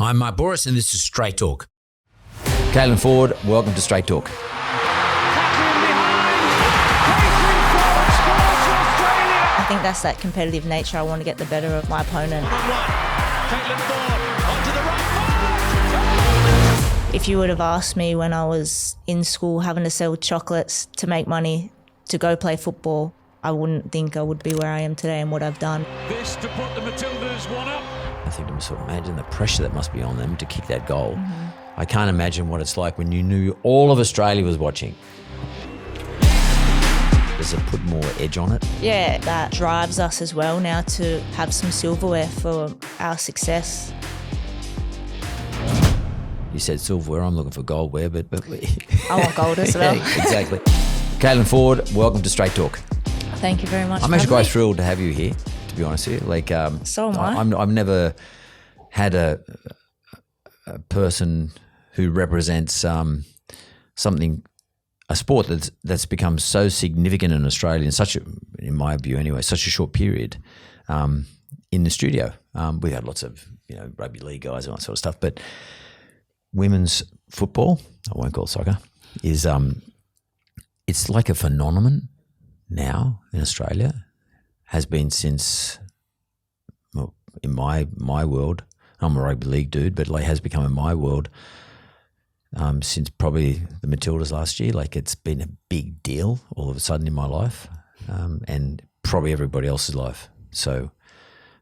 I'm Mark Boris and this is Straight Talk. Caitlin Foord, welcome to Straight Talk. I think that's that competitive nature. I want to get the better of my opponent. If you would have asked me when I was in school having to sell chocolates to make money to go play football, I wouldn't think I would be where I am today and what I've done. This to put the Matildas one up. I think to myself, imagine the pressure that must be on them to kick that goal. I can't imagine what it's like when you knew all of Australia was watching. Does it put more edge on it? Yeah, that drives us as well now to have some silverware for our success. You said silverware, I'm looking for goldware, but I want gold as well. Yeah, exactly. Caitlin Foord, welcome to Straight Talk. Thank you very much. I'm actually quite thrilled to have you here, to be honest with you. So am I. I've never had a person who represents something, a sport that's become so significant in Australia in my view anyway, such a short period in the studio. We've had lots of rugby league guys and that sort of stuff, but women's football, I won't call it soccer, is it's like a phenomenon now in Australia. Has been since, well, in my world, I'm a rugby league dude, but has become in my world since probably the Matildas last year. It's been a big deal all of a sudden in my life, and probably everybody else's life. So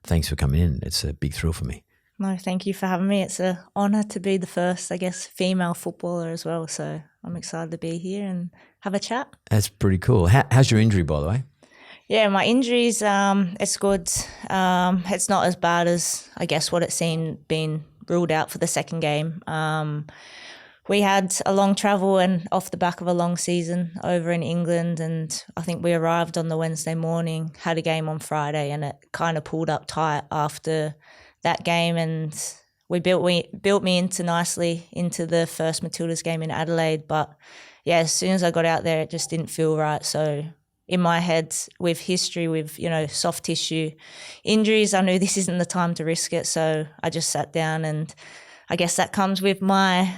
thanks for coming in. It's a big thrill for me. No, thank you for having me. It's an honour to be the first, female footballer as well. So I'm excited to be here and have a chat. That's pretty cool. How's your injury, by the way? Yeah, my injuries, it's good. It's not as bad as, what it seemed being ruled out for the second game. We had a long travel and off the back of a long season over in England, and I think we arrived on the Wednesday morning, had a game on Friday, and it kind of pulled up tight after that game, and we built me into nicely into the first Matildas game in Adelaide. But yeah, as soon as I got out there, it just didn't feel right. So in my head, with history, with soft tissue injuries, I knew this isn't the time to risk it. So I just sat down, and I guess that comes with my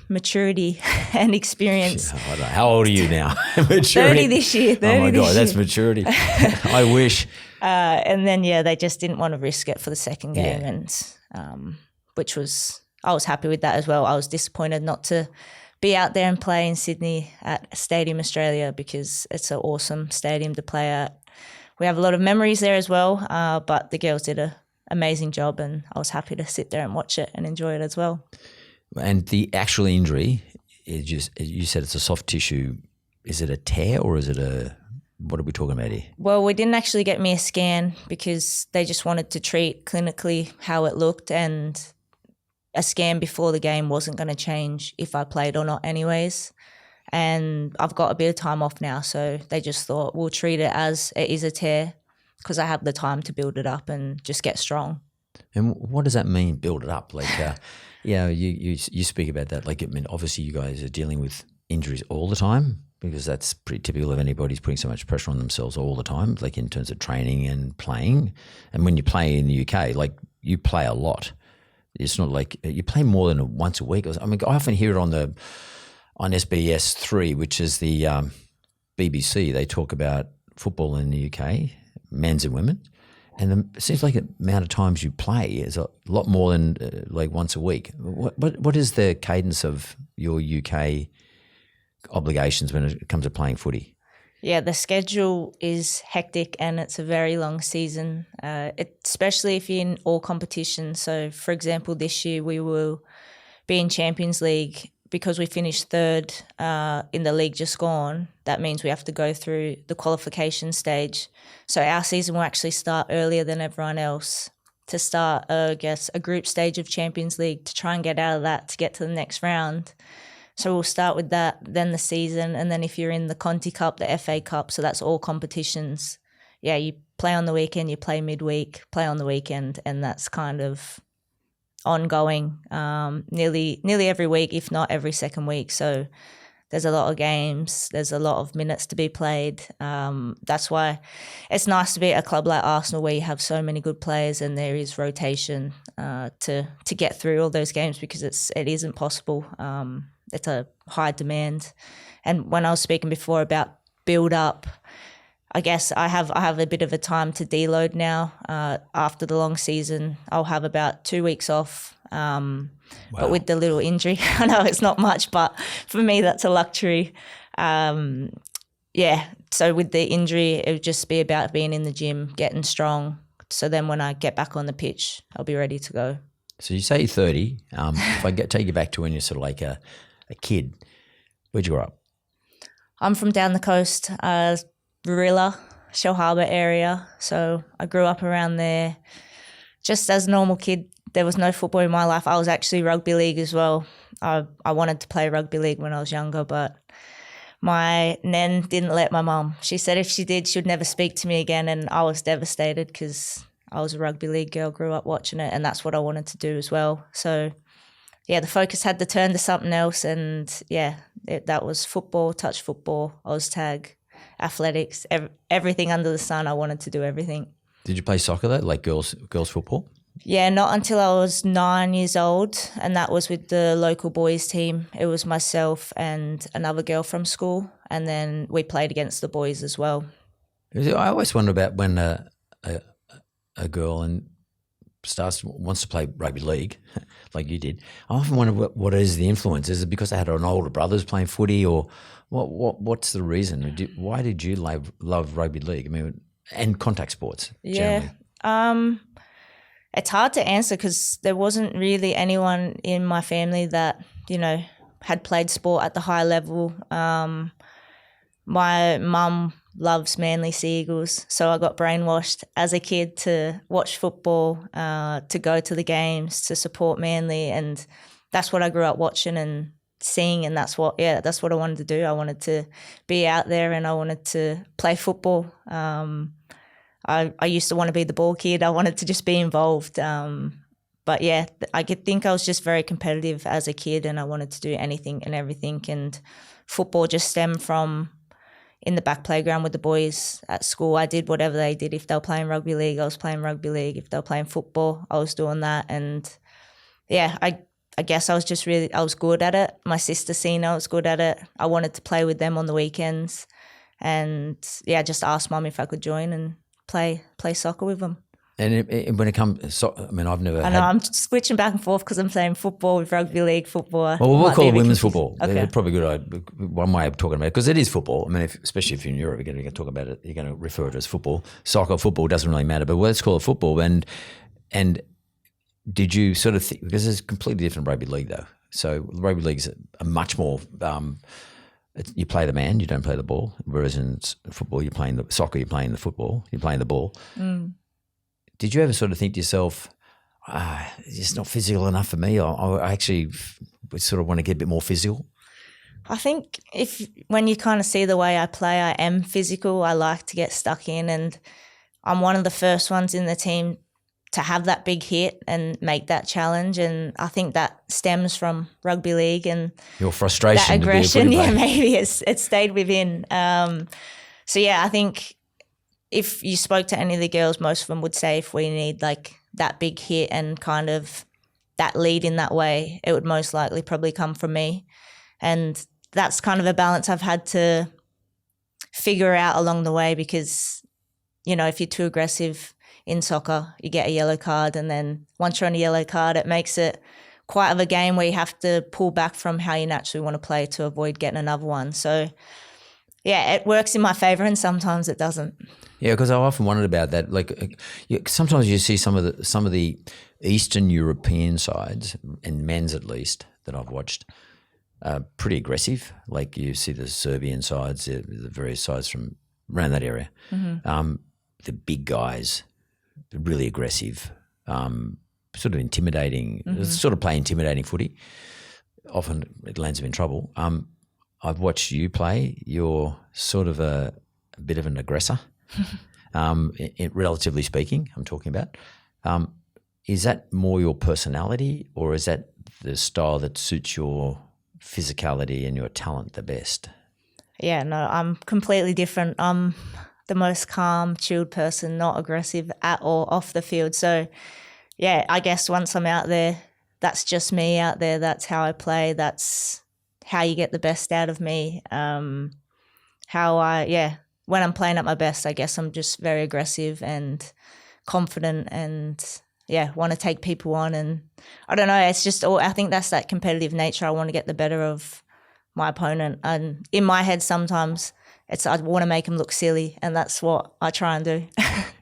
maturity and experience. Yeah, I don't know. How old are you now? Maturity. 30 this year. Oh my God, that's maturity. I wish. And then, they just didn't want to risk it for the second game, and I was happy with that as well. I was disappointed not to be out there and play in Sydney at Stadium Australia, because it's an awesome stadium to play at. We have a lot of memories there as well, but the girls did an amazing job, and I was happy to sit there and watch it and enjoy it as well. And the actual injury, you said it's a soft tissue. Is it a tear or is it what are we talking about here? Well, we didn't actually get me a scan because they just wanted to treat clinically how it looked, and a scan before the game wasn't going to change if I played or not anyways. And I've got a bit of time off now, so they just thought we'll treat it as it is a tear, because I have the time to build it up and just get strong. And what does that mean, build it up? You speak about that. Obviously you guys are dealing with injuries all the time, because that's pretty typical of anybody who's putting so much pressure on themselves all the time, in terms of training and playing. And when you play in the UK, you play a lot. It's not like you play more than once a week. I often hear it on SBS 3, which is the BBC. They talk about football in the UK, men's and women, and it seems like the amount of times you play is a lot more than once a week. What is the cadence of your UK obligations when it comes to playing footy? Yeah, the schedule is hectic and it's a very long season, especially if you're in all competitions. So, for example, this year we will be in Champions League. Because we finished third in the league just gone, that means we have to go through the qualification stage. So our season will actually start earlier than everyone else to start, a group stage of Champions League to try and get out of that to get to the next round. So we'll start with that, then the season, and then if you're in the Conti Cup, the FA Cup, so that's all competitions. Yeah, you play on the weekend, you play midweek, play on the weekend, and that's kind of ongoing nearly every week, if not every second week. So there's a lot of games, there's a lot of minutes to be played. That's why it's nice to be at a club like Arsenal where you have so many good players and there is rotation to get through all those games, because it isn't possible. It's a high demand. And when I was speaking before about build up, I guess I have a bit of a time to deload now. After the long season, I'll have about 2 weeks off. But with the little injury, I know it's not much, but for me that's a luxury. So with the injury, it would just be about being in the gym, getting strong. So then when I get back on the pitch, I'll be ready to go. So you say you're 30. If I take you back to when you're sort of like a kid, where'd you grow up? I'm from down the coast, Rilla, Shellharbour area. So I grew up around there. Just as a normal kid, there was no football in my life. I was actually rugby league as well. I wanted to play rugby league when I was younger, but my nan didn't let my mum. She said if she did, she would never speak to me again, and I was devastated because I was a rugby league girl, grew up watching it, and that's what I wanted to do as well. So, the focus had to turn to something else, and that was football, touch football, Oztag, athletics, everything under the sun. I wanted to do everything. Did you play soccer though, like girls football? Yeah, not until I was 9 years old, and that was with the local boys team. It was myself and another girl from school, and then we played against the boys as well. I always wonder about when a girl wants to play rugby league, like you did. I often wonder what is the influence. Is it because they had an older brother who's playing footy, or what's the reason? Why did you love rugby league? I mean, and contact sports generally. It's hard to answer because there wasn't really anyone in my family that, had played sport at the high level. My mum loves Manly Sea Eagles, so I got brainwashed as a kid to watch football, to go to the games, to support Manly, and that's what I grew up watching and seeing, and that's what I wanted to do. I wanted to be out there and I wanted to play football. I used to want to be the ball kid. I wanted to just be involved. But I think I was just very competitive as a kid, and I wanted to do anything and everything. And football just stemmed from in the back playground with the boys at school. I did whatever they did. If they were playing rugby league, I was playing rugby league. If they were playing football, I was doing that. And I guess I was good at it. My sister seen I was good at it. I wanted to play with them on the weekends. And I just asked Mum if I could join and play soccer with them. And when it comes, I've never. I know I'm switching back and forth because I'm playing football with rugby league football. Well, we'll call it women's football. Okay. It's probably good. One way of talking about it, because it is football. I mean, especially if you're in Europe, you're going to talk about it. You're going to refer to it as football. Soccer, football doesn't really matter, but let's call it football. And did you sort of think, because it's completely different rugby league though. So rugby league's a much more. You play the man, you don't play the ball. Whereas in football, you're playing the soccer, you're playing the football, you're playing the ball. Mm. Did you ever sort of think to yourself, it's not physical enough for me? I actually sort of want to get a bit more physical? I think when you kind of see the way I play, I am physical. I like to get stuck in, and I'm one of the first ones in the team to have that big hit and make that challenge. And I think that stems from rugby league and your frustration, that aggression. Maybe it stayed within. I think if you spoke to any of the girls, most of them would say if we need like that big hit and kind of that lead in that way, it would most likely probably come from me. And that's kind of a balance I've had to figure out along the way, because, if you're too aggressive in soccer, you get a yellow card, and then once you're on a yellow card, it makes it quite of a game where you have to pull back from how you naturally want to play to avoid getting another one. So, it works in my favour and sometimes it doesn't. Yeah, because I often wondered about that. Like, sometimes you see some of the Eastern European sides, and men's at least, that I've watched, pretty aggressive. Like you see the Serbian sides, the various sides from around that area. Mm-hmm. The big guys, really aggressive, sort of intimidating, sort of play intimidating footy. Often it lands them in trouble. I've watched you play. You're sort of a bit of an aggressor, relatively speaking, I'm talking about. Is that more your personality, or is that the style that suits your physicality and your talent the best? Yeah, no, I'm completely different. I'm the most calm, chilled person, not aggressive at all off the field. So, yeah, I guess once I'm out there, that's just me out there. That's how I play. That's how you get the best out of me. When I'm playing at my best, I guess I'm just very aggressive and confident and, want to take people on. And I don't know, it's just I think that's that competitive nature. I want to get the better of my opponent. And in my head sometimes I want to make him look silly, and that's what I try and do.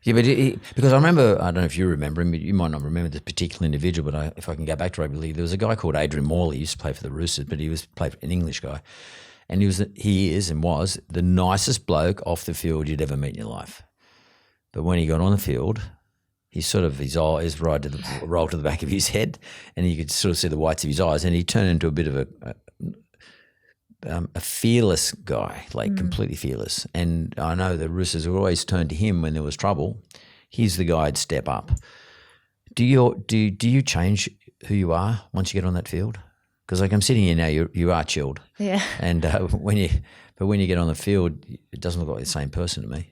Yeah, but because I remember, I don't know if you remember him, you might not remember this particular individual, but if I can go back to rugby league, there was a guy called Adrian Morley. He used to play for the Roosters, but he was an English guy. And he is the nicest bloke off the field you'd ever meet in your life. But when he got on the field, his eyes rolled to the back of his head, and you could sort of see the whites of his eyes, and he turned into a bit of a fearless guy, completely fearless. And I know the Roosters would always turn to him when there was trouble. He's the guy who'd step up. Do you change who you are once you get on that field? Because I'm sitting here now, you are chilled. Yeah. And when you get on the field, it doesn't look like the same person to me.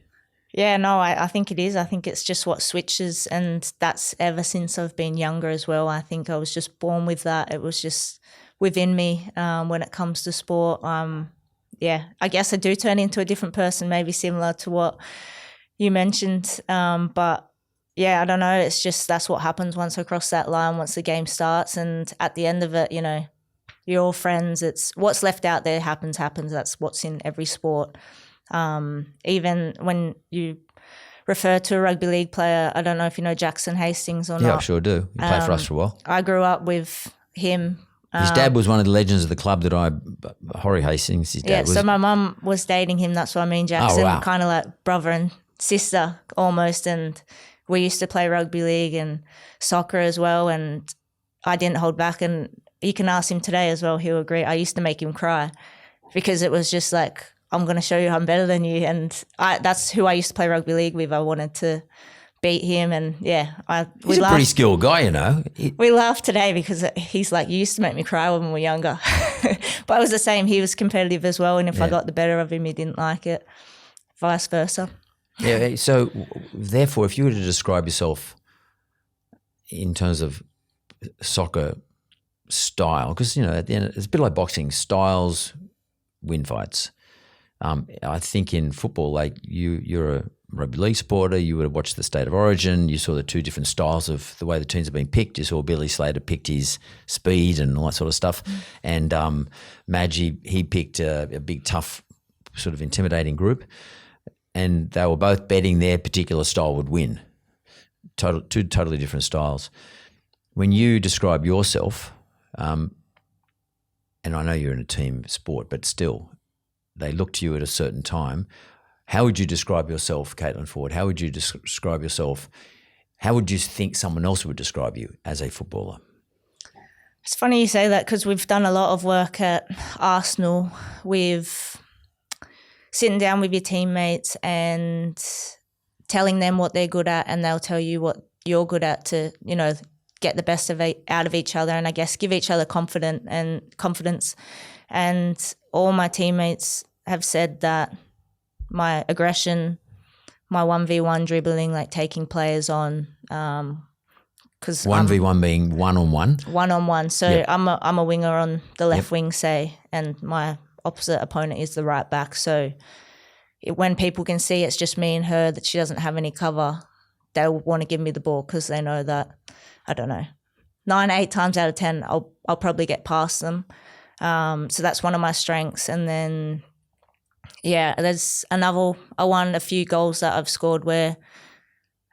Yeah, no, I think it is. I think it's just what switches, and that's ever since I've been younger as well. I think I was just born with that. It was just within me when it comes to sport. I guess I do turn into a different person, maybe similar to what you mentioned. But yeah, I don't know. It's just that's what happens once I cross that line, once the game starts. And at the end of it, you're all friends. It's what's left out there happens. That's what's in every sport. Even when you refer to a rugby league player, I don't know if you know Jackson Hastings or not. Yeah, I sure do. He played for us for a while. I grew up with him. His dad was one of the legends of the club Horry Hastings. His dad was. So my mum was dating him. That's what I mean, Jackson. Oh, wow. Kind of like brother and sister almost. And we used to play rugby league and soccer as well. And I didn't hold back. And you can ask him today as well. He'll agree. I used to make him cry because it was just like, I'm going to show you I'm better than you. And that's who I used to play rugby league with. I wanted to beat him, and he's a pretty skilled guy, We laugh today because he's like, you used to make me cry when we were younger. But it was the same. He was competitive as well, and if I got the better of him, he didn't like it, vice versa. Yeah, so therefore, if you were to describe yourself in terms of soccer style, because, at the end, it's a bit like boxing, styles win fights. I think in football, you're a rugby league supporter, you would have watched the State of Origin, you saw the two different styles of the way the teams have been picked. You saw Billy Slater picked his speed and all that sort of stuff. And Maggie, he picked a big, tough, sort of intimidating group. And they were both betting their particular style would win. Two totally different styles. When you describe yourself, and I know you're in a team sport, but still, they look to you at a certain time. How would you describe yourself, Caitlin Foord? How would you describe yourself? How would you think someone else would describe you as a footballer? It's funny you say that because we've done a lot of work at Arsenal with sitting down with your teammates and telling them what they're good at, and they'll tell you what you're good at to, get the best out of each other, and I guess give each other confidence. And all my teammates have said that my aggression, my 1v1 dribbling, taking players on, because 1v1 being one-on-one? One-on-one. So yep. I'm a winger on the left wing, say, and my opposite opponent is the right back. So when people can see it's just me and her, that she doesn't have any cover, they'll want to give me the ball because they know that, I don't know, 8 times out of 10, I'll probably get past them. So that's one of my strengths. And then, there's I won a few goals that I've scored where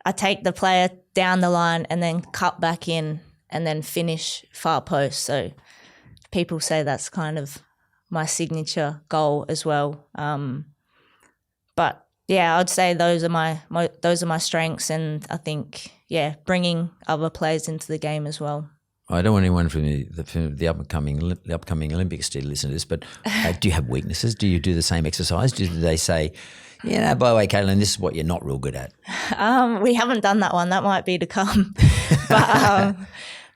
I take the player down the line and then cut back in and then finish far post. So people say that's kind of my signature goal as well. But I'd say those are my strengths, and I think bringing other players into the game as well. I don't want anyone from the upcoming Olympics to listen to this, but do you have weaknesses? Do you do the same exercise? Do they say, by the way, Caitlin, this is what you're not real good at? We haven't done that one. That might be to come. But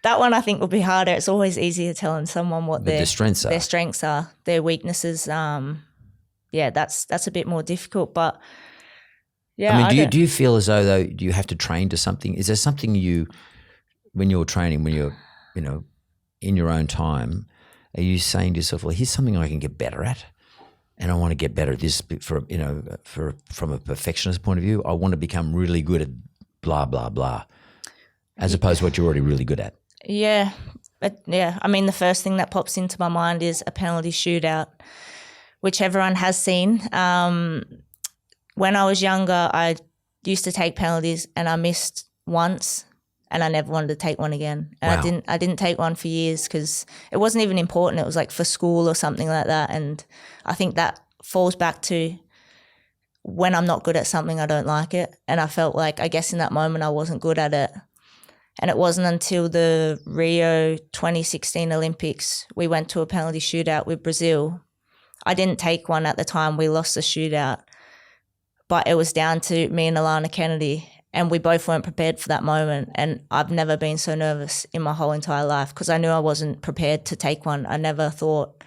that one I think will be harder. It's always easier telling someone what their strengths are, their weaknesses. That's a bit more difficult. But yeah, I mean, do you feel as though do you have to train to something? Is there something when you're training, when you're in your own time, are you saying to yourself, well, here's something I can get better at, and I want to get better at this from a perfectionist point of view. I want to become really good at blah blah blah, as opposed to what you're already really good at. Yeah. I mean, the first thing that pops into my mind is a penalty shootout, which everyone has seen. When I was younger, I used to take penalties and I missed once and I never wanted to take one again. And Wow. I didn't take one for years because it wasn't even important. It was like for school or something like that. And I think that falls back to when I'm not good at something, I don't like it. And I felt like, I guess in that moment I wasn't good at it. And it wasn't until the Rio 2016 Olympics, we went to a penalty shootout with Brazil. I didn't take one at the time. We lost the shootout. But it was down to me and Alana Kennedy, and we both weren't prepared for that moment. And I've never been so nervous in my whole entire life because I knew I wasn't prepared to take one. I never thought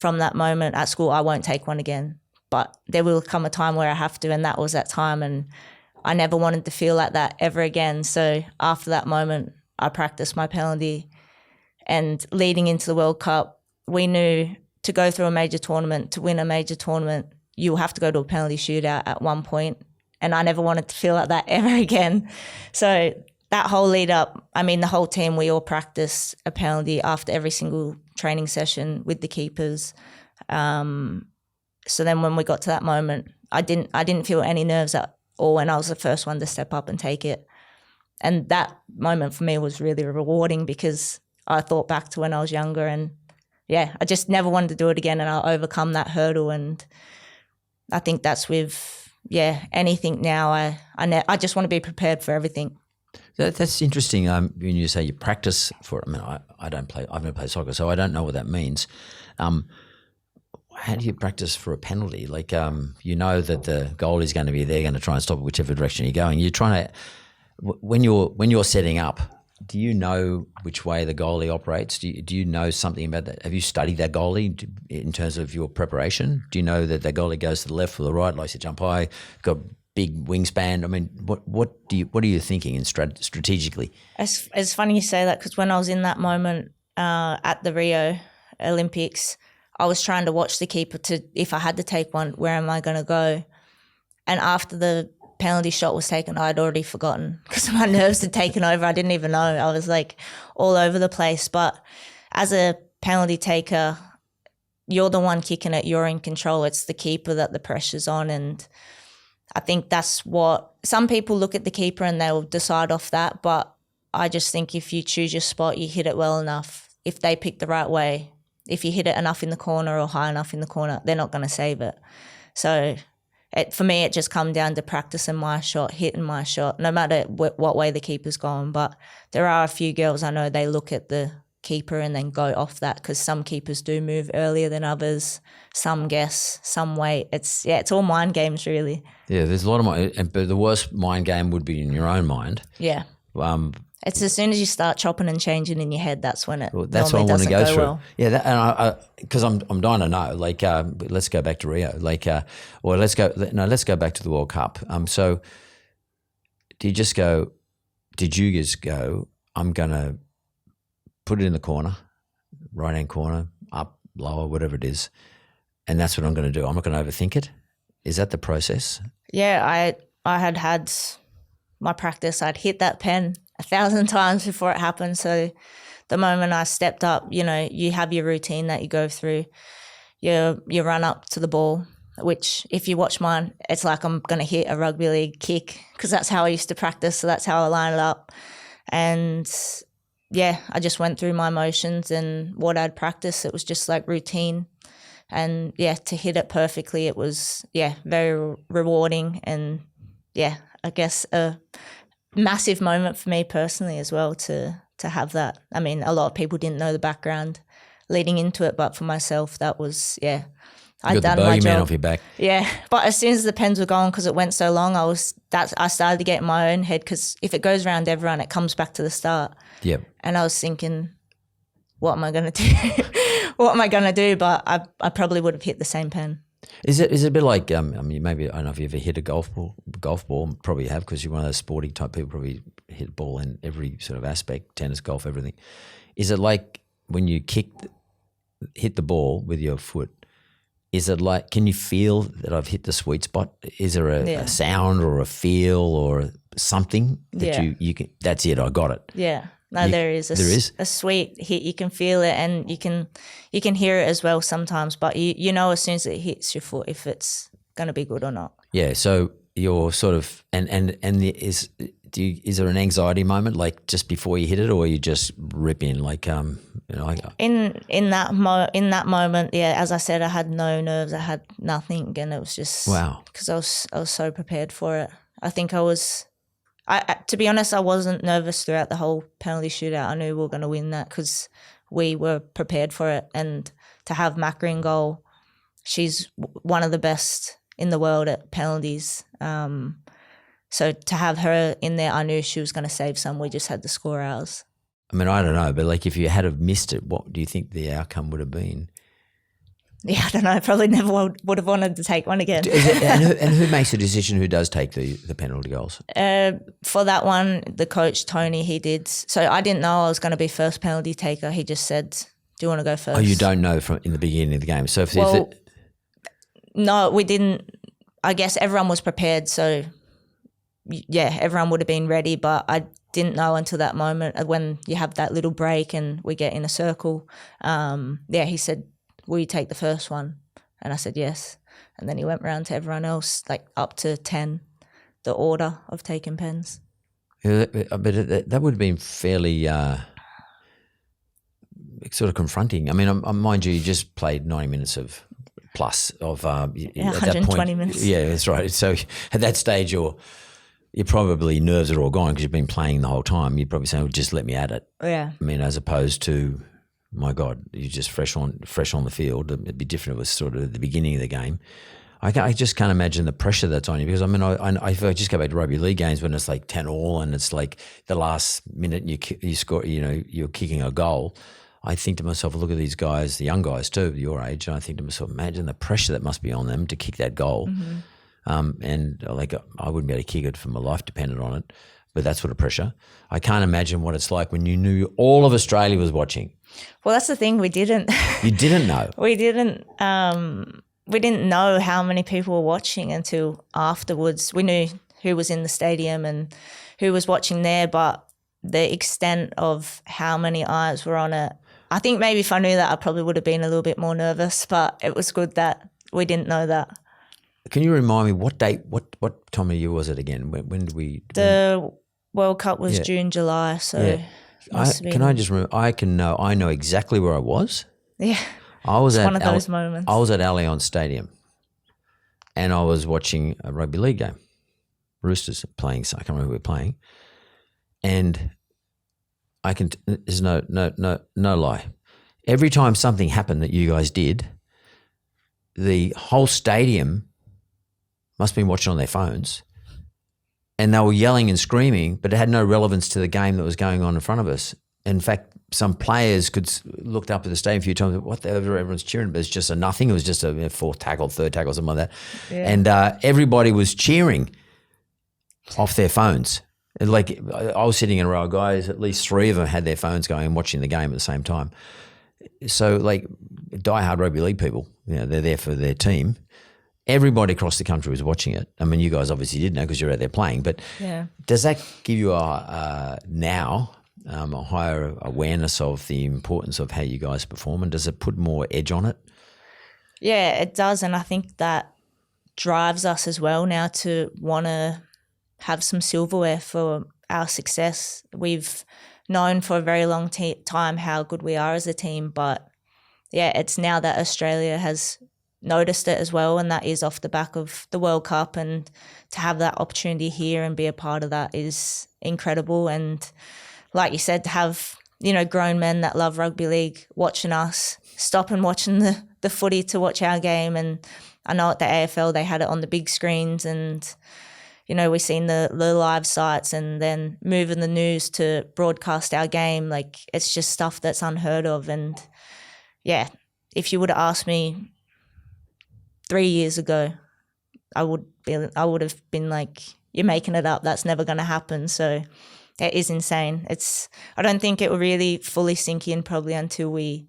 from that moment at school, I won't take one again. But there will come a time where I have to, and that was that time. And I never wanted to feel like that ever again. So after that moment, I practiced my penalty. And leading into the World Cup, we knew to go through a major tournament, to win a major tournament, you'll have to go to a penalty shootout at one point. And I never wanted to feel like that ever again. So that whole lead up, I mean, the whole team, we all practiced a penalty after every single training session with the keepers. So then when we got to that moment, I didn't feel any nerves at all, and I was the first one to step up and take it. And that moment for me was really rewarding because I thought back to when I was younger and, yeah, I just never wanted to do it again, and I'll overcome that hurdle. And I think that's with, anything now. I just want to be prepared for everything. That's interesting. When you say you practice for it, I mean, I've never played soccer, so I don't know what that means. How do you practice for a penalty? Like, you know that the goal is going to be there, going to try and stop it whichever direction you're going. You're trying to, when you're setting up, do you know which way the goalie operates? Do you know something about that? Have you studied that goalie in terms of your preparation? Do you know that the goalie goes to the left or the right, likes to jump high, got big wingspan? I mean, what are you thinking strategically? It's funny you say that because when I was in that moment at the Rio Olympics, I was trying to watch the keeper to, if I had to take one, where am I going to go? And after the penalty shot was taken, I'd already forgotten because my nerves had taken over. I didn't even know. I was like all over the place. But as a penalty taker, you're the one kicking it. You're in control. It's the keeper that the pressure's on. And I think that's what some people look at the keeper and they'll decide off that. But I just think if you choose your spot, you hit it well enough. If they pick the right way, if you hit it enough in the corner or high enough in the corner, they're not going to save it. So for me, it just come down to practicing my shot, hitting my shot, no matter what way the keeper's going. But there are a few girls I know, they look at the keeper and then go off that because some keepers do move earlier than others. Some guess, some wait. It's all mind games really. Yeah, there's a lot of mind, but the worst mind game would be in your own mind. Yeah. It's as soon as you start chopping and changing in your head, that's when it that's what I want to go through. Well. Yeah, and because I'm dying to know. Like, let's go back to Rio. Like, or let's go back to the World Cup. So, did you just go? I'm gonna put it in the corner, right hand corner, up, lower, whatever it is, and that's what I'm going to do. I'm not going to overthink it. Is that the process? Yeah, I had my practice. I'd hit that pen 1,000 times before it happened. So the moment I stepped up, you have your routine that you go through. You run up to the ball, which if you watch mine, it's like I'm going to hit a rugby league kick because that's how I used to practice. So that's how I line it up. And yeah, I just went through my motions and what I'd practice. It was just like routine. And yeah, to hit it perfectly, it was, very rewarding. And yeah, I guess a massive moment for me personally as well to have that. I mean, a lot of people didn't know the background leading into it, but for myself, that was, You got the bogey man off your back. Yeah, but as soon as the pens were gone, because it went so long, I started to get in my own head, because if it goes around everyone, it comes back to the start. Yep. And I was thinking, what am I going to do? What am I going to do? But I probably would have hit the same pen. Is it a bit like, maybe, I don't know if you ever hit a golf ball, probably have, because you're one of those sporty type people, probably hit a ball in every sort of aspect, tennis, golf, everything. Is it like when you hit the ball with your foot, is it like, can you feel that I've hit the sweet spot? Is there a sound or a feel or something that you can, that's it, I got it? Yeah. No, there is a sweet hit. You can feel it, and you can hear it as well sometimes. But you know as soon as it hits your foot if it's going to be good or not. Yeah. So you're sort of is there an anxiety moment like just before you hit it, or you just rip in like in that moment? Yeah. As I said, I had no nerves. I had nothing, and it was just because I was so prepared for it. I think I was. To be honest, I wasn't nervous throughout the whole penalty shootout. I knew we were going to win that because we were prepared for it. And to have Macra in goal, she's one of the best in the world at penalties. So to have her in there, I knew she was going to save some. We just had to score ours. I mean, I don't know, but like if you had have missed it, what do you think the outcome would have been? Yeah, I don't know. I probably never would have wanted to take one again. And who makes the decision? Who does take the penalty goals? For that one, the coach, Tony, he did. So I didn't know I was going to be first penalty taker. He just said, do you want to go first? Oh, you don't know from in the beginning of the game. So no, we didn't. I guess everyone was prepared. So, yeah, everyone would have been ready. But I didn't know until that moment when you have that little break and we get in a circle. He said, will you take the first one? And I said yes. And then he went round to everyone else, like up to 10, the order of taking pens. Yeah, but that would have been fairly sort of confronting. I mean, mind you just played 90 minutes of plus of 120 minutes. Yeah, that's right. So at that stage, you're probably nerves are all gone because you've been playing the whole time. You'd probably say, well, just let me at it. Yeah. I mean, as opposed to, my God, you're just fresh on the field. It'd be different if it was sort of at the beginning of the game. I just can't imagine the pressure that's on you because, I mean, if I just go back to rugby league games when it's like 10-all and it's like the last minute you score, you're kicking a goal, I think to myself, look at these guys, the young guys too, your age, and I think to myself, imagine the pressure that must be on them to kick that goal. Mm-hmm. And like I wouldn't be able to kick it for my life depended on it, but that sort of pressure. I can't imagine what it's like when you knew all of Australia was watching. Well, that's the thing, we didn't. You didn't know? We didn't know how many people were watching until afterwards. We knew who was in the stadium and who was watching there, but the extent of how many eyes were on it, I think maybe if I knew that I probably would have been a little bit more nervous, but it was good that we didn't know that. Can you remind me what date, what time of year was it again? When did we? The World Cup was June, July, so... Yeah. I know exactly where I was. Yeah. It's one of those moments. I was at Allianz Stadium and I was watching a rugby league game. Roosters playing, so I can't remember who we were playing. And there's no lie. Every time something happened that you guys did, the whole stadium must have been watching on their phones. And they were yelling and screaming, but it had no relevance to the game that was going on in front of us. In fact, some players looked up at the stadium a few times, what the hell, everyone's cheering, but it's just a nothing. It was just a fourth tackle, third tackle, something like that. Yeah. And everybody was cheering off their phones. And like I was sitting in a row of guys, at least three of them had their phones going and watching the game at the same time. So like diehard rugby league people, they're there for their team. Everybody across the country was watching it. I mean, you guys obviously didn't know because you're out there playing, but does that give you a higher awareness of the importance of how you guys perform, and does it put more edge on it? Yeah, it does, and I think that drives us as well now to want to have some silverware for our success. We've known for a very long time how good we are as a team, but it's now that Australia has noticed it as well, and that is off the back of the World Cup, and to have that opportunity here and be a part of that is incredible. And like you said, to have grown men that love rugby league watching us, stopping watching the footy to watch our game. And I know at the AFL they had it on the big screens, and we've seen the live sites, and then moving the news to broadcast our game. Like, it's just stuff that's unheard of. And yeah, if you would have asked me 3 years ago, I would have been like, you're making it up. That's never going to happen. So it is insane. I don't think it will really fully sink in probably until we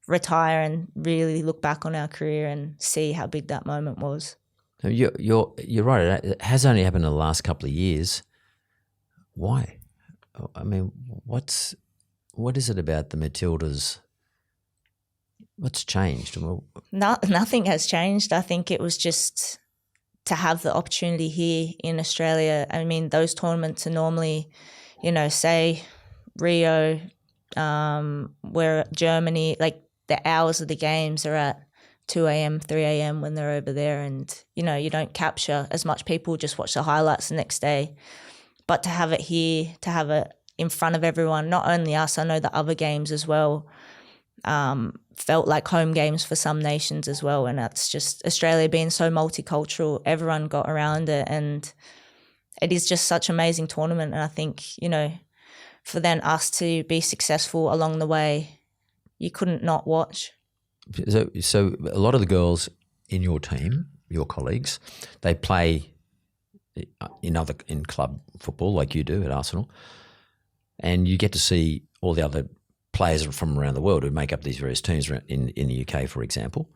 retire and really look back on our career and see how big that moment was. You're right. It has only happened in the last couple of years. Why? I mean, what is it about the Matildas? What's changed? Nothing has changed. I think it was just to have the opportunity here in Australia. I mean, those tournaments are normally, say Rio, where Germany, like the hours of the games are at 2 a.m., 3 a.m. when they're over there, and, you don't capture as much. People just watch the highlights the next day. But to have it here, to have it in front of everyone, not only us, I know the other games as well, felt like home games for some nations as well. And that's just Australia being so multicultural, everyone got around it, and it is just such an amazing tournament. And I think, for then us to be successful along the way, you couldn't not watch. So a lot of the girls in your team, your colleagues, they play in club football like you do at Arsenal, and you get to see all the other players from around the world who make up these various teams in the UK, for example.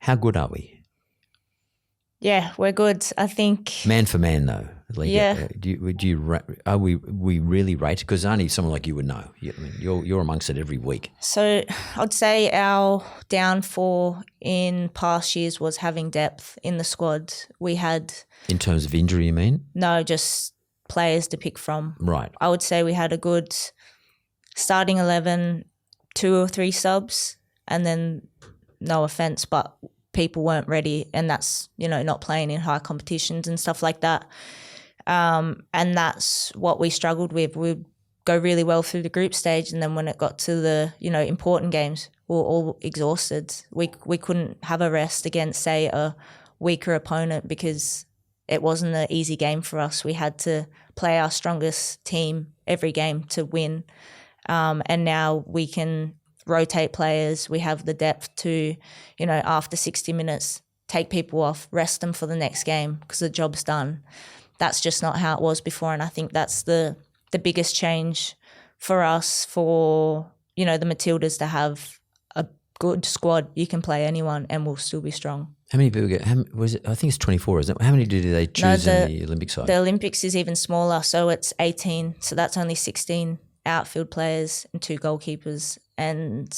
How good are we? Yeah, we're good. I think man for man, though. Like, yeah. Are we really rated? Because only someone like you would know. You're amongst it every week. So I'd say our downfall in past years was having depth in the squad. We had, in terms of injury, you mean? No, just players to pick from. Right. I would say we had a good starting 11, 2 or 3 subs, and then, no offence, but people weren't ready, and that's, not playing in high competitions and stuff like that. And that's what we struggled with. We'd go really well through the group stage, and then when it got to the, important games, we were all exhausted. We couldn't have a rest against, say, a weaker opponent, because it wasn't an easy game for us. We had to play our strongest team every game to win. And now we can rotate players. We have the depth to, after 60 minutes, take people off, rest them for the next game because the job's done. That's just not how it was before. And I think that's the biggest change for us, for, the Matildas, to have a good squad. You can play anyone and we'll still be strong. How many people get, I think it's 24, isn't it? How many did they choose in the Olympic side? The Olympics is even smaller, so it's 18. So that's only 16 outfield players and 2 goalkeepers. And,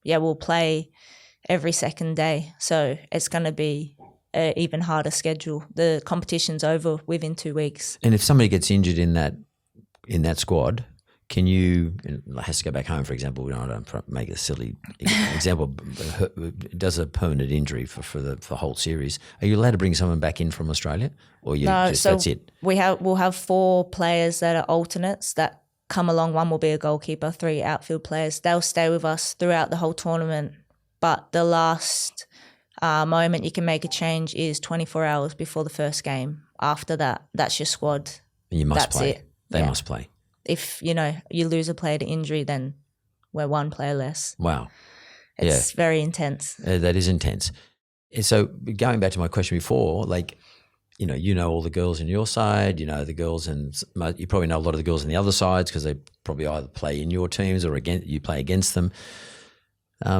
yeah, we'll play every second day. So it's going to be an even harder schedule. The competition's over within 2 weeks. And if somebody gets injured in that squad, can you, has to go back home, for example, I don't make a silly example, does a permanent injury for the whole series, are you allowed to bring someone back in from Australia? Or that's it? We'll have 4 players that are alternates that come along. 1 will be a goalkeeper, 3 outfield players. They'll stay with us throughout the whole tournament. But the last moment you can make a change is 24 hours before the first game. After that, that's your squad. And you must that's play. It. They must play. If, you lose a player to injury, then we're 1 player less. Wow. It's very intense. That is intense. And so going back to my question before, like, you know all the girls in your side, the girls, and you probably know a lot of the girls on the other sides because they probably either play in your teams or you play against them. I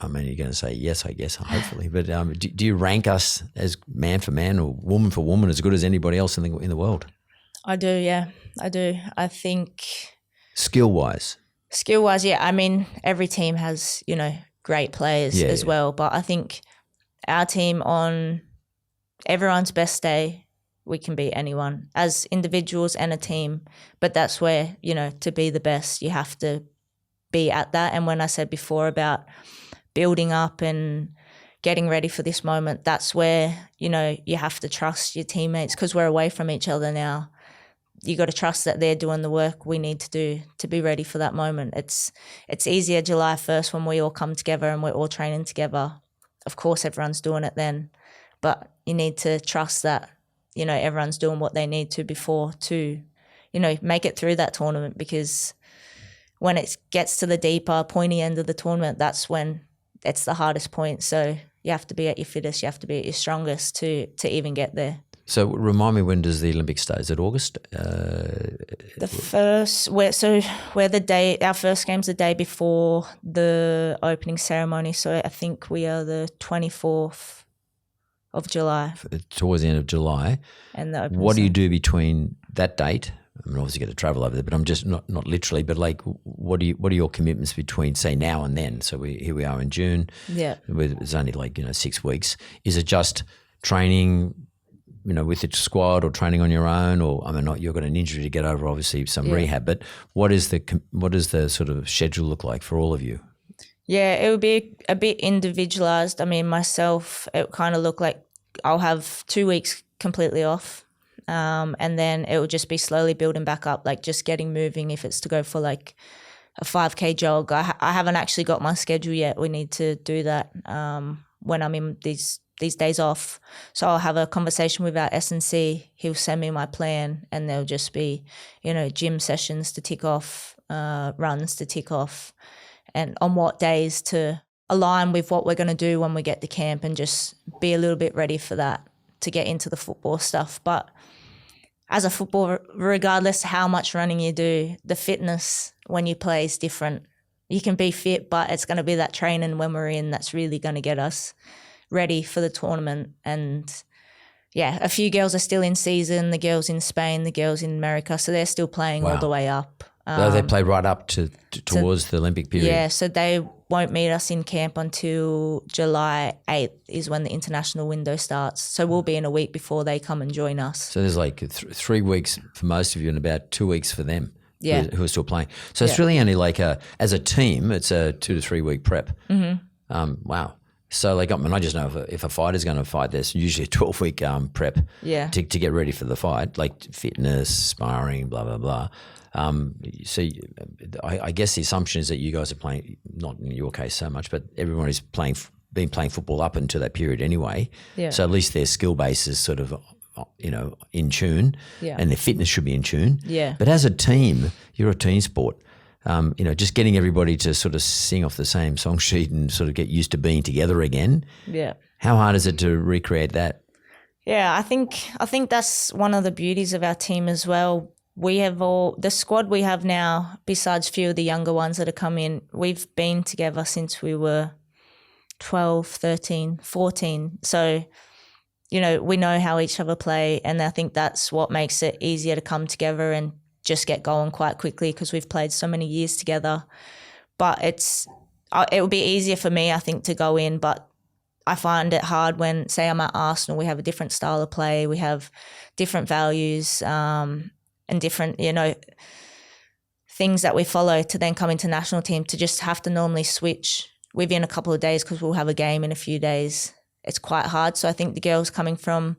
mean, you're going to say yes, I guess, hopefully, but do you rank us as man for man or woman for woman as good as anybody else in the world? I do, yeah, I do. I think skill-wise, yeah. I mean, every team has, great players as well, but I think our team, on everyone's best day, we can beat anyone as individuals and a team. But that's where, to be the best, you have to be at that. And when I said before about building up and getting ready for this moment, that's where, you have to trust your teammates, because we're away from each other now. you got to trust that they're doing the work we need to do to be ready for that moment. It's easier July 1st when we all come together and we're all training together. Of course, everyone's doing it then, but you need to trust that, everyone's doing what they need to before to, make it through that tournament, because when it gets to the deeper, pointy end of the tournament, that's when it's the hardest point. So you have to be at your fittest, you have to be at your strongest to even get there. So remind me, when does the Olympics start? Is it August? Our first game's the day before the opening ceremony. So I think we are the 24th of July. Towards the end of July. And what do you do between that date? I mean, obviously you got to travel over there, but I'm just not literally, but like, what are your commitments between, say, now and then? So here we are in June. Yeah. It's only 6 weeks. Is it just training, with the squad, or training on your own? Or, I mean, you've got an injury to get over, obviously some rehab, but what does the sort of schedule look like for all of you? Yeah, it would be a bit individualised. I mean, myself, it kind of look like I'll have 2 weeks completely off, and then it will just be slowly building back up, like just getting moving. If it's to go for like a 5K jog, I haven't actually got my schedule yet. We need to do that when I'm in these days off. So I'll have a conversation with our S&C. He'll send me my plan, and there'll just be, gym sessions to tick off, runs to tick off, and on what days to align with what we're going to do when we get to camp, and just be a little bit ready for that to get into the football stuff. But as a footballer, regardless how much running you do, the fitness when you play is different. You can be fit, but it's going to be that training when we're in that's really going to get us ready for the tournament. And yeah, a few girls are still in season, the girls in Spain, the girls in America, so they're still playing all the way up. They play right up towards the Olympic period. Yeah, so they won't meet us in camp until July 8th is when the international window starts. So we'll be in a week before they come and join us. So there's like 3 weeks for most of you and about 2 weeks for them who are still playing. So it's really only like as a team, it's a 2 to 3 week prep. Mm-hmm. Wow. So I just know if a fighter's going to fight, there's usually a 12-week prep to get ready for the fight, like fitness, sparring, blah, blah, blah. So I guess the assumption is that you guys are playing, not in your case so much, but everyone is been playing football up until that period anyway. Yeah. So at least their skill base is sort of, in tune, and their fitness should be in tune. Yeah. But as a team, you're a team sport. Just getting everybody to sort of sing off the same song sheet and sort of get used to being together again. Yeah. How hard is it to recreate that? Yeah, I think that's one of the beauties of our team as well. We have the squad we have now, besides a few of the younger ones that have come in, we've been together since we were 12, 13, 14. So, we know how each other play, and I think that's what makes it easier to come together and just get going quite quickly, because we've played so many years together. But it would be easier for me, I think, to go in, but I find it hard when, say, I'm at Arsenal, we have a different style of play, we have different values, and different, things that we follow, to then come into national team, to just have to normally switch within a couple of days, because we'll have a game in a few days. It's quite hard. So I think the girls coming from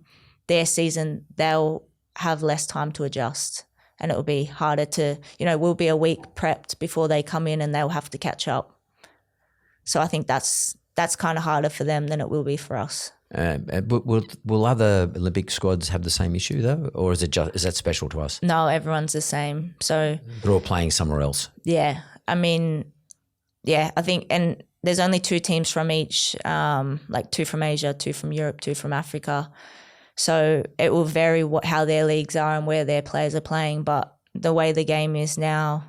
their season, they'll have less time to adjust, and it'll be harder to, we'll be a week prepped before they come in, and they'll have to catch up. So I think that's kind of harder for them than it will be for us. Will other Olympic squads have the same issue though, or is that special to us? No, everyone's the same. So they're all playing somewhere else. Yeah, I think, and there's only 2 teams from each, like 2 from Asia, 2 from Europe, 2 from Africa. So it will vary how their leagues are and where their players are playing. But the way the game is now,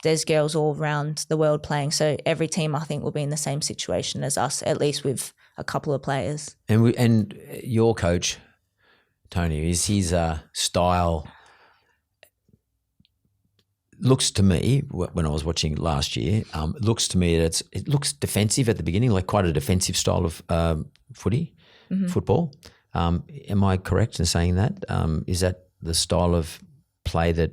there's girls all around the world playing. So every team, I think, will be in the same situation as us, at least with a couple of players. And your coach, Tony, is his style looks to me, when I was watching last year, looks to me that it looks defensive at the beginning, like quite a defensive style of football. Am I correct in saying that? Is that the style of play that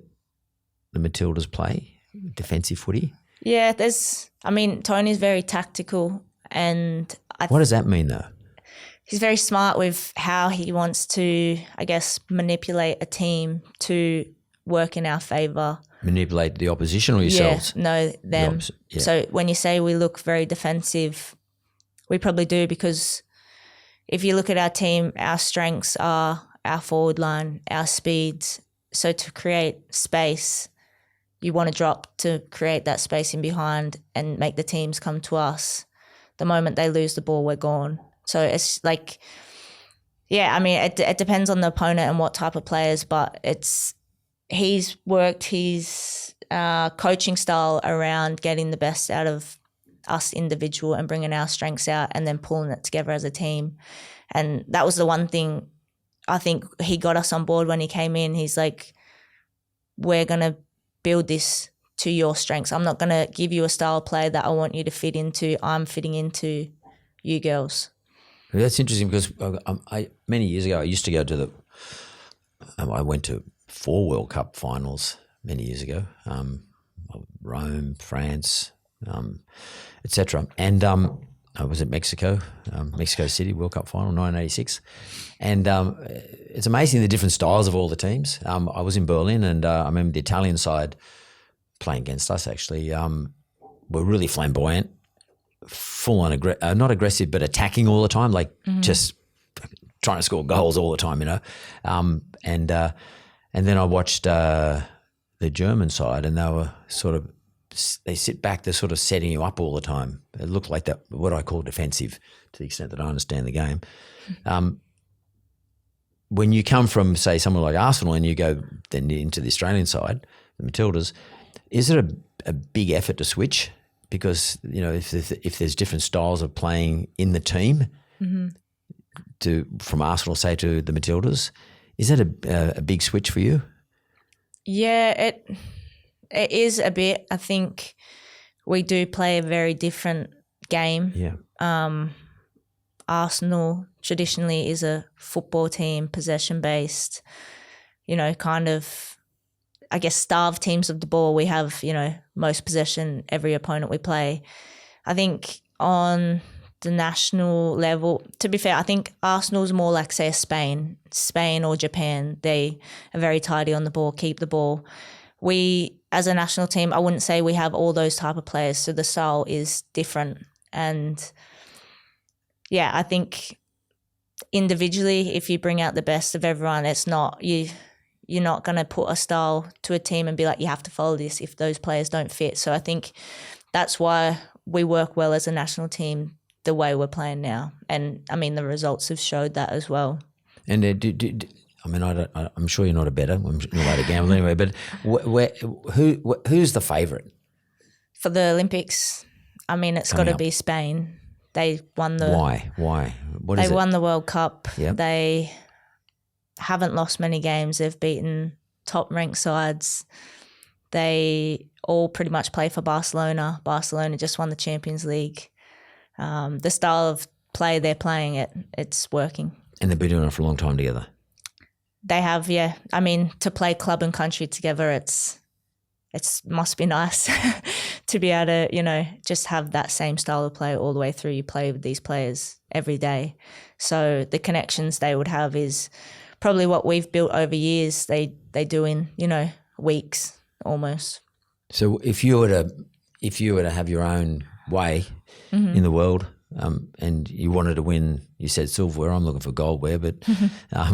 the Matildas play, defensive footy? Yeah, Tony's very tactical, and what does that mean though? he's very smart with how he wants to, I guess, manipulate a team to work in our favour. Manipulate the opposition or yourselves? Yeah, no, them. So when you say we look very defensive, we probably do, because if you look at our team, our strengths are our forward line, our speeds. So to create space, you want to drop to create that space in behind and make the teams come to us. The moment they lose the ball, we're gone. So it's like, yeah, I mean, it depends on the opponent and what type of players, but he's worked his coaching style around getting the best out of us individual and bringing our strengths out and then pulling it together as a team. And that was the one thing I think he got us on board when he came in. He's like, we're going to build this to your strengths. I'm not going to give you a style of play that I want you to fit into. I'm fitting into you girls. That's interesting, because many years ago I used to go to I went to 4 World Cup finals many years ago, Rome, France, etc. And I was at Mexico City World Cup final, 1986. And it's amazing the different styles of all the teams. I was in Berlin, and I remember the Italian side playing against us actually were really flamboyant, full on, not aggressive, but attacking all the time, like just trying to score goals all the time, you know. And then I watched the German side, and they were they sit back, they're sort of setting you up all the time. It looked like that, what I call defensive, to the extent that I understand the game. When you come from, say, someone like Arsenal and you go then into the Australian side, the Matildas, is it a big effort to switch? Because, you know, if there's different styles of playing in the team, from Arsenal, say, to the Matildas, is that a big switch for you? Yeah, it is a bit. I think we do play a very different game. Yeah. Arsenal traditionally is a football team, possession-based, you know, kind of, I guess, starved teams of the ball. We have, you know, most possession every opponent we play. I think on the national level, to be fair, I think Arsenal's more like, say, Spain or Japan. They are very tidy on the ball, keep the ball. We, as a national team, I wouldn't say we have all those type of players, so the style is different. And yeah, I think individually, if you bring out the best of everyone, it's not you're not going to put a style to a team and be like, you have to follow this if those players don't fit. So I think that's why we work well as a national team the way we're playing now. And, I mean, the results have showed that as well. And I'm sure you're not a bettor. I'm not allowed to gamble anyway, but who's the favourite? For the Olympics, I mean, it's got to be Spain. They won the... Why? They won the World Cup. Yep. They haven't lost many games. They've beaten top-ranked sides. They all pretty much play for Barcelona. Barcelona just won the Champions League. The style of play they're playing, it's working. And they've been doing it for a long time together. They have, yeah. I mean, to play club and country together, it must be nice to be able to, you know, just have that same style of play all the way through. You play with these players every day. So the connections they would have is probably what we've built over years. They do in, you know, weeks almost. So if you were to have your own way in the world, and you wanted to win, you said silverware. I'm looking for goldware, but I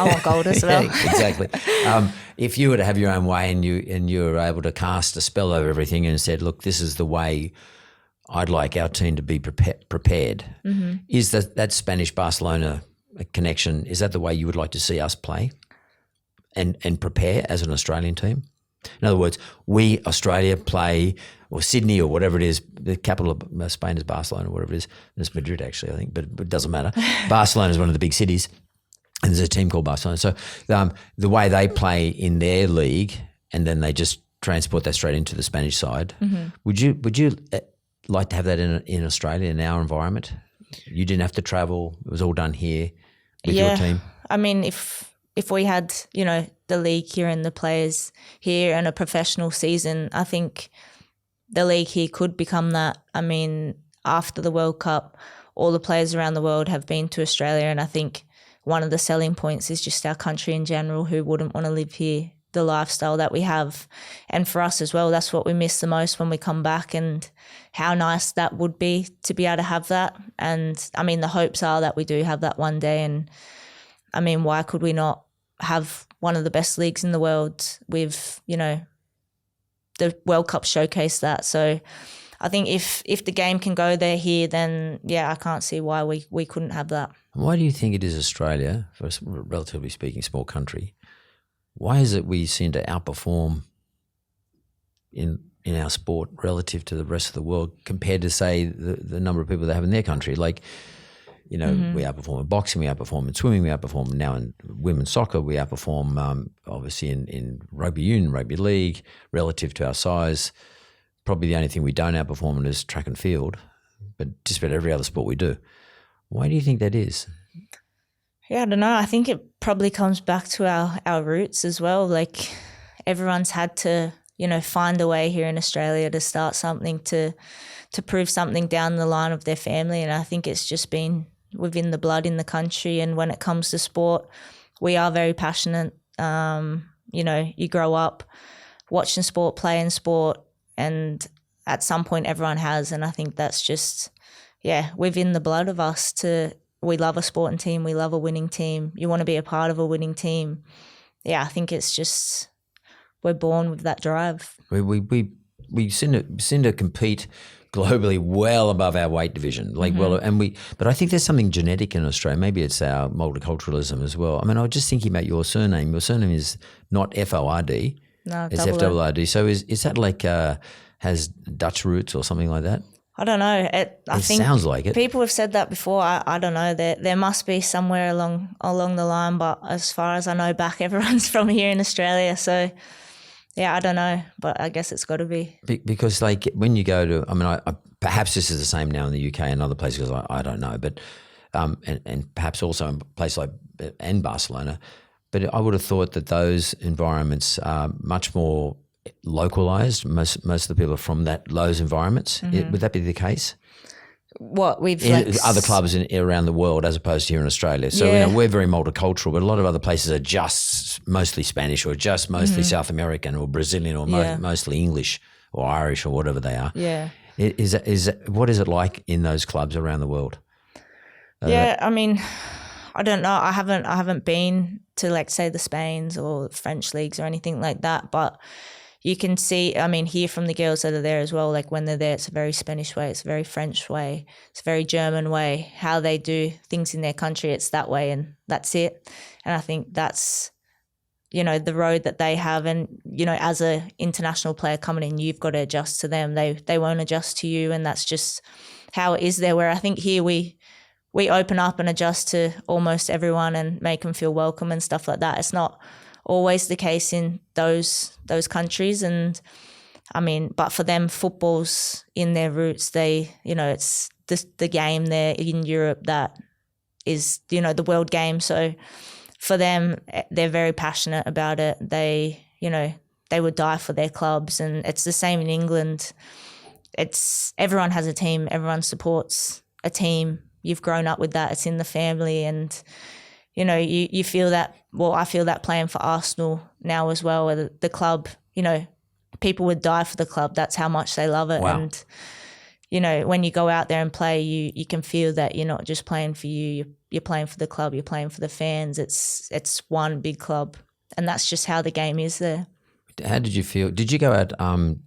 want gold as well. Yeah, exactly. If you were to have your own way and you were able to cast a spell over everything and said, "Look, this is the way I'd like our team to be prepared," is that Spanish Barcelona connection? Is that the way you would like to see us play and prepare as an Australian team? In other words, we, Australia, play, or Sydney or whatever it is, the capital of Spain is Barcelona or whatever it is. It's Madrid actually, I think, but it doesn't matter. Barcelona is one of the big cities, and there's a team called Barcelona. So the way they play in their league, and then they just transport that straight into the Spanish side. Would you like to have that in Australia, in our environment? You didn't have to travel. It was all done here with your team? I mean, if we had, you know, the league here and the players here and a professional season, I think the league here could become that. I mean, after the World Cup, all the players around the world have been to Australia, and I think one of the selling points is just our country in general. Who wouldn't want to live here, the lifestyle that we have? And for us as well, that's what we miss the most when we come back, and how nice that would be to be able to have that. And I mean, the hopes are that we do have that one day, and I mean, why could we not have one of the best leagues in the world with, you know, the World Cup showcase that. So I think if the game can go there here, then, yeah, I can't see why we couldn't have that. Why do you think it is Australia, for a relatively speaking small country, why is it we seem to outperform in our sport relative to the rest of the world compared to, say, the number of people they have in their country? Like, you know, we outperform in boxing, we outperform in swimming, we outperform now in women's soccer, we outperform obviously in rugby union, rugby league, relative to our size. Probably the only thing we don't outperform in is track and field, but just about every other sport we do. Why do you think that is? Yeah, I don't know. I think it probably comes back to our roots as well. Like, everyone's had to, you know, find a way here in Australia to start something, to prove something down the line of their family. And I think it's just been within the blood in the country. And when it comes to sport, we are very passionate. You know, you grow up watching sport, playing sport, and at some point everyone has. And I think that's just, yeah, within the blood of us. We love a sporting team, we love a winning team. You want to be a part of a winning team. Yeah, I think it's just, we're born with that drive. We seem to compete globally well above our weight division, but I think there's something genetic in Australia. Maybe it's our multiculturalism as well. I mean, I was just thinking about your surname. Your surname is not Ford. No, it's Ford. So is that like has Dutch roots or something like that? I don't know. I think sounds like it. People have said that before. I don't know. There must be somewhere along the line, but as far as I know back, everyone's from here in Australia. So, yeah, I don't know, but I guess it's got to be. Because, like, when you go to, I mean, I perhaps this is the same now in the UK and other places, I don't know, but and perhaps also in places like and Barcelona, but I would have thought that those environments are much more localised. Most of the people are from those environments. Would that be the case? What we've other clubs around the world as opposed to here in Australia. So you know, we're very multicultural, but a lot of other places are just mostly Spanish or just mostly South American or Brazilian or mostly English or Irish or whatever they are. Yeah. What is it like in those clubs around the world? I mean, I don't know. I haven't been to, like, say, the Spains or French leagues or anything like that, but you can see, I mean, hear from the girls that are there as well, like when they're there, it's a very Spanish way, it's a very French way, it's a very German way. How they do things in their country, it's that way and that's it. And I think that's, you know, the road that they have. And, you know, as a international player coming in, you've got to adjust to them. They won't adjust to you, and that's just how it is there. Where I think here we open up and adjust to almost everyone and make them feel welcome and stuff like that. It's not always the case in those countries. And I mean, but for them, football's in their roots. They, you know, it's the game there in Europe that is, you know, the world game. So for them, they're very passionate about it. They, you know, they would die for their clubs. And it's the same in England. It's everyone has a team. Everyone supports a team. You've grown up with that. It's in the family. And you know, you feel that, well, I feel that playing for Arsenal now as well, where the club, you know, people would die for the club. That's how much they love it. Wow. And, you know, when you go out there and play, you can feel that you're not just playing for you, you're playing for the club, you're playing for the fans. It's one big club. And that's just how the game is there. How did you feel? Did you go out to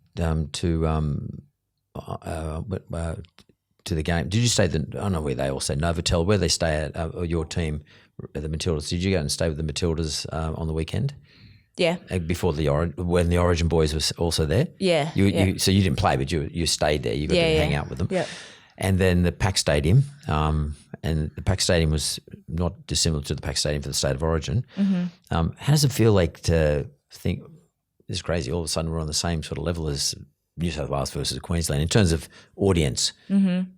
the game? Did you stay I don't know where they all stay, Novotel, where they stay at, your team, the Matildas. Did you go and stay with the Matildas on the weekend? Yeah. Before when the Origin boys was also there? Yeah. So you didn't play, but you stayed there. You got to hang out with them. Yeah. And then the Pack Stadium, and the Pack Stadium was not dissimilar to the Pack Stadium for the State of Origin. Mm-hmm. How does it feel like to think, this is crazy, all of a sudden we're on the same sort of level as New South Wales versus Queensland in terms of audience? Mm-hmm.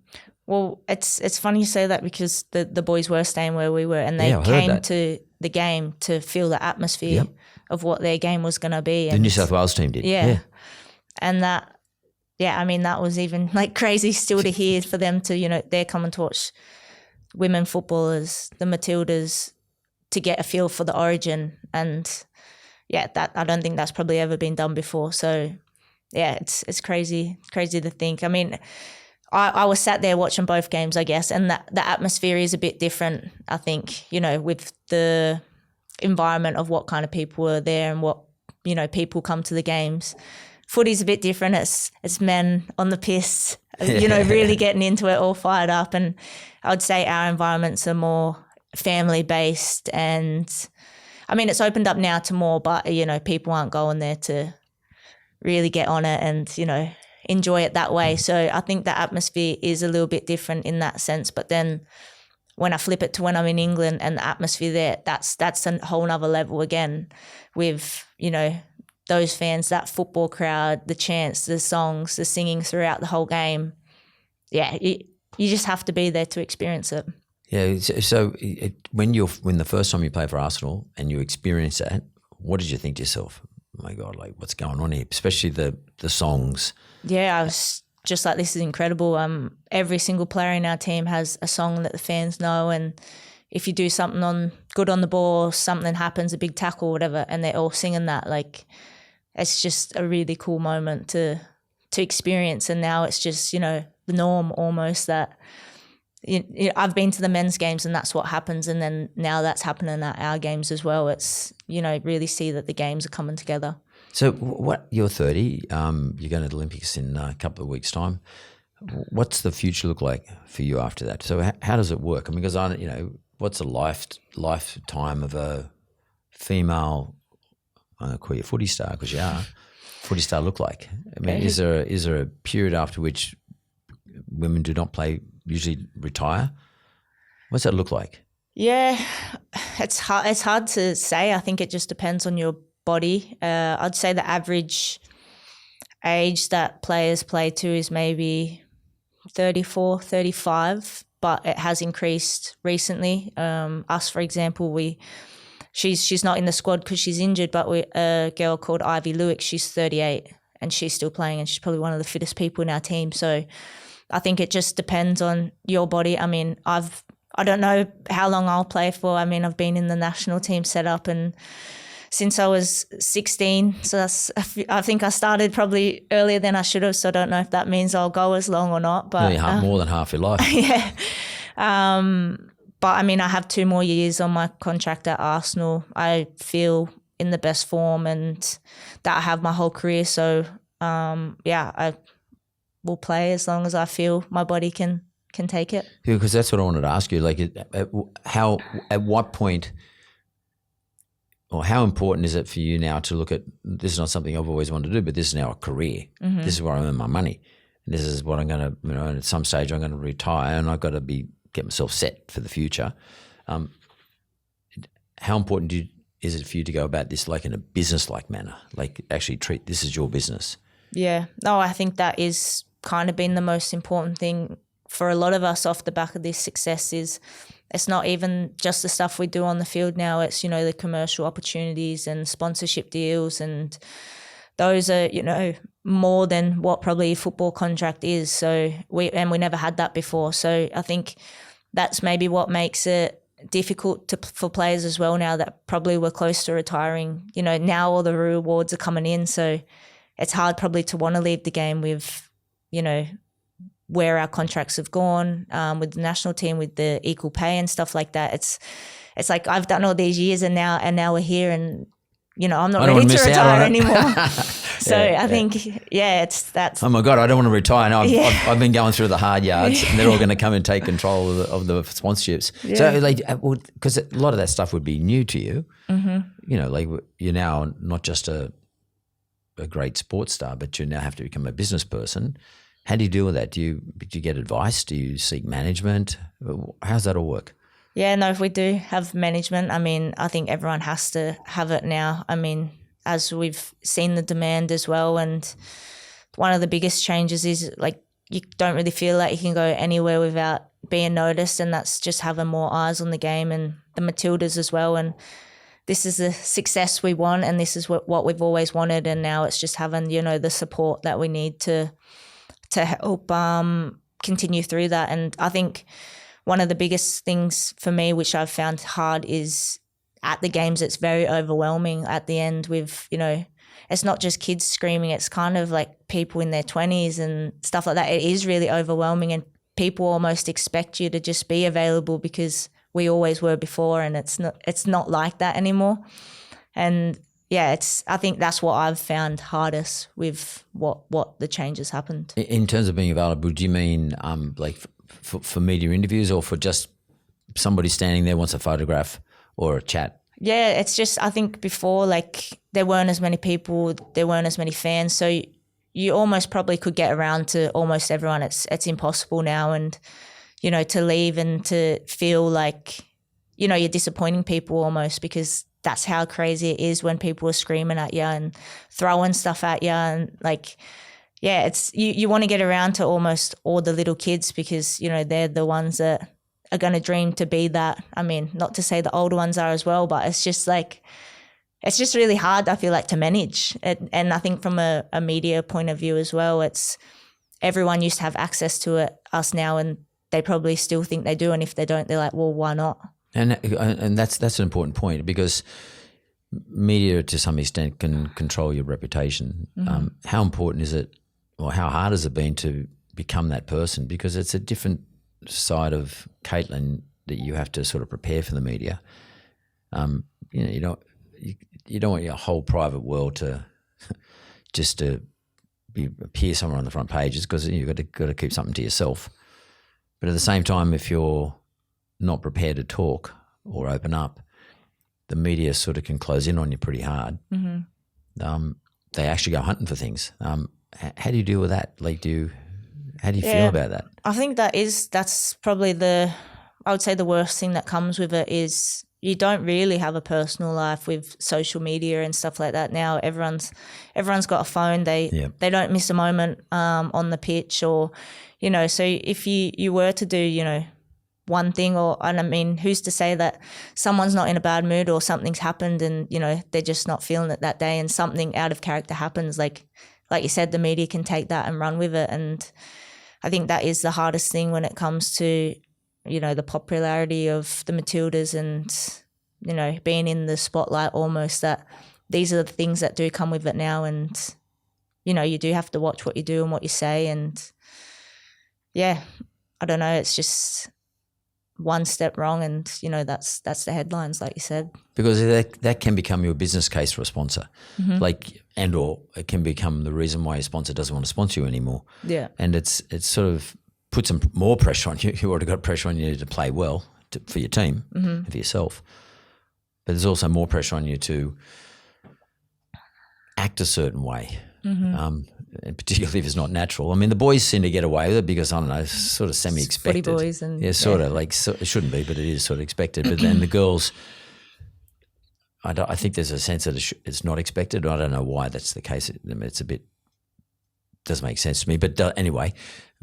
Well, it's funny you say that because the boys were staying where we were, and they came to the game to feel the atmosphere of what their game was going to be. The New South Wales team did. Yeah. And that, yeah, I mean, that was even like crazy still to hear for them to, you know, they're coming to watch women footballers, the Matildas, to get a feel for the origin. And yeah, that I don't think that's probably ever been done before. So yeah, it's crazy to think. I mean, I was sat there watching both games, I guess, and the atmosphere is a bit different, I think, you know, with the environment of what kind of people were there and what, you know, people come to the games. Footy's a bit different. It's men on the piss, you know, really getting into it, all fired up. And I would say our environments are more family-based, and I mean, it's opened up now to more, but, you know, people aren't going there to really get on it and, you know, enjoy it that way. So I think the atmosphere is a little bit different in that sense. But then when I flip it to when I'm in England and the atmosphere there, that's a whole nother level again with, you know, those fans, that football crowd, the chants, the songs, the singing throughout the whole game. Yeah, you just have to be there to experience it. Yeah. So when the first time you played for Arsenal and you experienced that, what did you think to yourself? Oh my God, like what's going on here? Especially the songs. Yeah, I was just like, this is incredible. Every single player in our team has a song that the fans know, and if you do something good on the ball, something happens, a big tackle, whatever, and they're all singing that, like it's just a really cool moment to experience. And now it's just, you know, the norm almost that I've been to the men's games and that's what happens, and then now that's happening at our games as well. It's, you know, really see that the games are coming together. So you're 30, you're going to the Olympics in a couple of weeks' time. What's the future look like for you after that? So how does it work? I mean, because you know, what's a lifetime of a female, I'm going to call you footy star because you are, footy star look like? I mean, is there a period after which women do not play, usually retire? What's that look like? Yeah, it's hard to say. I think it just depends on your body. I'd say the average age that players play to is maybe 34, 35, but it has increased recently. Us, for example, she's not in the squad because she's injured, but a girl called Ivy Lewick, she's 38 and she's still playing, and she's probably one of the fittest people in our team. So I think it just depends on your body. I mean, I don't know how long I'll play for. I mean, I've been in the national team setup and since I was 16, so I think I started probably earlier than I should have, so I don't know if that means I'll go as long or not. But more than half your life. Yeah. But I mean, I have 2 more years on my contract at Arsenal. I feel in the best form and that I have my whole career. So, I will play as long as I feel my body can take it. Yeah, because that's what I wanted to ask you. Like, at what point, or how important is it for you now to look at, this is not something I've always wanted to do, but this is now a career. Mm-hmm. This is where I earn my money. This is what I'm going to, you know, and at some stage I'm going to retire and I've got to get myself set for the future. How important is it for you to go about this like in a business-like manner, like actually treat this as your business? Yeah. No, I think that is kind of been the most important thing for a lot of us off the back of this success. Is it's not even just the stuff we do on the field now. It's, you know, the commercial opportunities and sponsorship deals, and those are, you know, more than what probably a football contract is. So we never had that before. So I think that's maybe what makes it difficult for players as well now that probably were close to retiring. You know, now all the rewards are coming in, so it's hard probably to want to leave the game with, you know, where our contracts have gone with the national team, with the equal pay and stuff like that. It's like I've done all these years and now we're here, and you know, I'm not ready to retire anymore. So I think, that's. Oh my God, I don't want to retire. No, I've been going through the hard yards, and they're all going to come and take control of the sponsorships. Yeah. So, like, because a lot of that stuff would be new to you. Mm-hmm. You know, like you're now not just a great sports star, but you now have to become a business person. How do you deal with that? Do you get advice? Do you seek management? How's that all work? Yeah, no, if we do have management, I mean, I think everyone has to have it now. I mean, as we've seen the demand as well, and one of the biggest changes is like you don't really feel like you can go anywhere without being noticed, and that's just having more eyes on the game, and the Matildas as well. And this is the success we want, and this is what we've always wanted, and now it's just having, you know, the support that we need to to help continue through that. And I think one of the biggest things for me, which I've found hard, is at the games it's very overwhelming at the end with, it's not just kids screaming, it's kind of like people in their 20s and stuff like that. It is really overwhelming, and people almost expect you to just be available because we always were before, and it's not like that anymore. And yeah, I think that's what I've found hardest with what the changes happened. In terms of being available, do you mean like for media interviews, or for just somebody standing there wants a photograph or a chat? Yeah, it's just, I think before, like, there weren't as many people, there weren't as many fans, so you almost probably could get around to almost everyone. It's impossible now, and to leave and to feel like you're disappointing people almost, because that's how crazy it is when people are screaming at you and throwing stuff at you. And like, yeah, it's you want to get around to almost all the little kids, because they're the ones that are going to dream to be that. I mean, not to say the older ones are as well, but it's just really hard, I feel like, to manage. And I think from a media point of view as well, it's everyone used to have access to it, us now, and they probably still think they do. And if they don't, they're like, well, why not? And that's an important point, because media to some extent can control your reputation. Mm-hmm. How important is it, or how hard has it been to become that person? Because it's a different side of Caitlin that you have to sort of prepare for the media. You don't want your whole private world to just to appear somewhere on the front pages, because you've got to keep something to yourself. But at the same time, if you're not prepared to talk or open up, the media sort of can close in on you pretty hard. Mm-hmm. They actually go hunting for things. How do you deal with that? Like, how do you feel about that? I think that's probably I would say the worst thing that comes with it is you don't really have a personal life with social media and stuff like that now. Everyone's got a phone. They don't miss a moment on the pitch, or so if you were to do one thing, and I mean, who's to say that someone's not in a bad mood or something's happened and they're just not feeling it that day, and something out of character happens, like you said, the media can take that and run with it. And I think that is the hardest thing when it comes to the popularity of the Matildas and being in the spotlight almost, that these are the things that do come with it now. And you do have to watch what you do and what you say. And yeah, I don't know, it's just one step wrong and that's the headlines, like you said. Because that can become your business case for a sponsor. Mm-hmm. Or it can become the reason why your sponsor doesn't want to sponsor you anymore. Yeah. And it's sort of put some more pressure on you. You already got pressure on you to play well for your team, mm-hmm. and for yourself. But there's also more pressure on you to act a certain way. Mm-hmm. And particularly if it's not natural. I mean, the boys seem to get away with it because, I don't know, it's sort of semi-expected. Footy boys. And, it shouldn't be, but it is sort of expected. But then the girls, I think there's a sense that it's not expected. I don't know why that's the case. It's a bit, doesn't make sense to me. But anyway,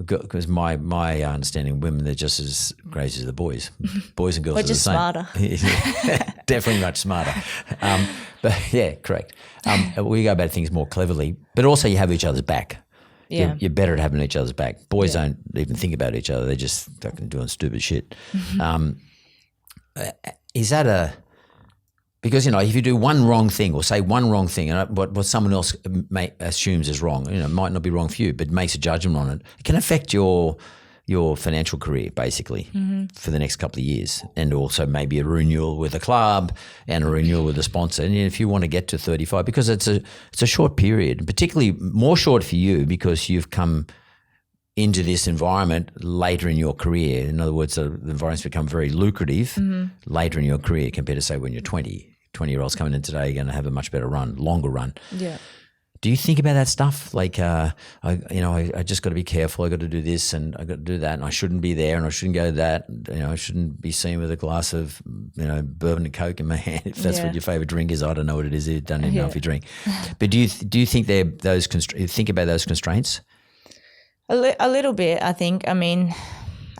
because my understanding of women, they're just as crazy as the boys. Boys and girls We're are just the same. Smarter. Definitely much smarter. But yeah, correct. We go about things more cleverly, but also you have each other's back. Yeah. You're better at having each other's back. Boys don't even think about each other. They're just fucking doing stupid shit. Is that because, if you do one wrong thing or say one wrong thing, and what someone else assumes is wrong, might not be wrong for you, but makes a judgment on it, it can affect your financial career basically, mm-hmm. for the next couple of years, and also maybe a renewal with a club and a renewal with a sponsor. And if you want to get to 35, because it's a short period, particularly more short for you because you've come into this environment later in your career. In other words, the environment's become very lucrative, mm-hmm. later in your career compared to, say, when you're 20. 20-year-olds coming in today are going to have a much better run, longer run. Yeah. Do you think about that stuff? Like, I just got to be careful. I got to do this and I got to do that, and I shouldn't be there and I shouldn't go to that. I shouldn't be seen with a glass of, bourbon and Coke in my hand. If that's what your favorite drink is, I don't know what it is. You don't even know if you drink. But do you think think about those constraints? A little bit, I think. I mean,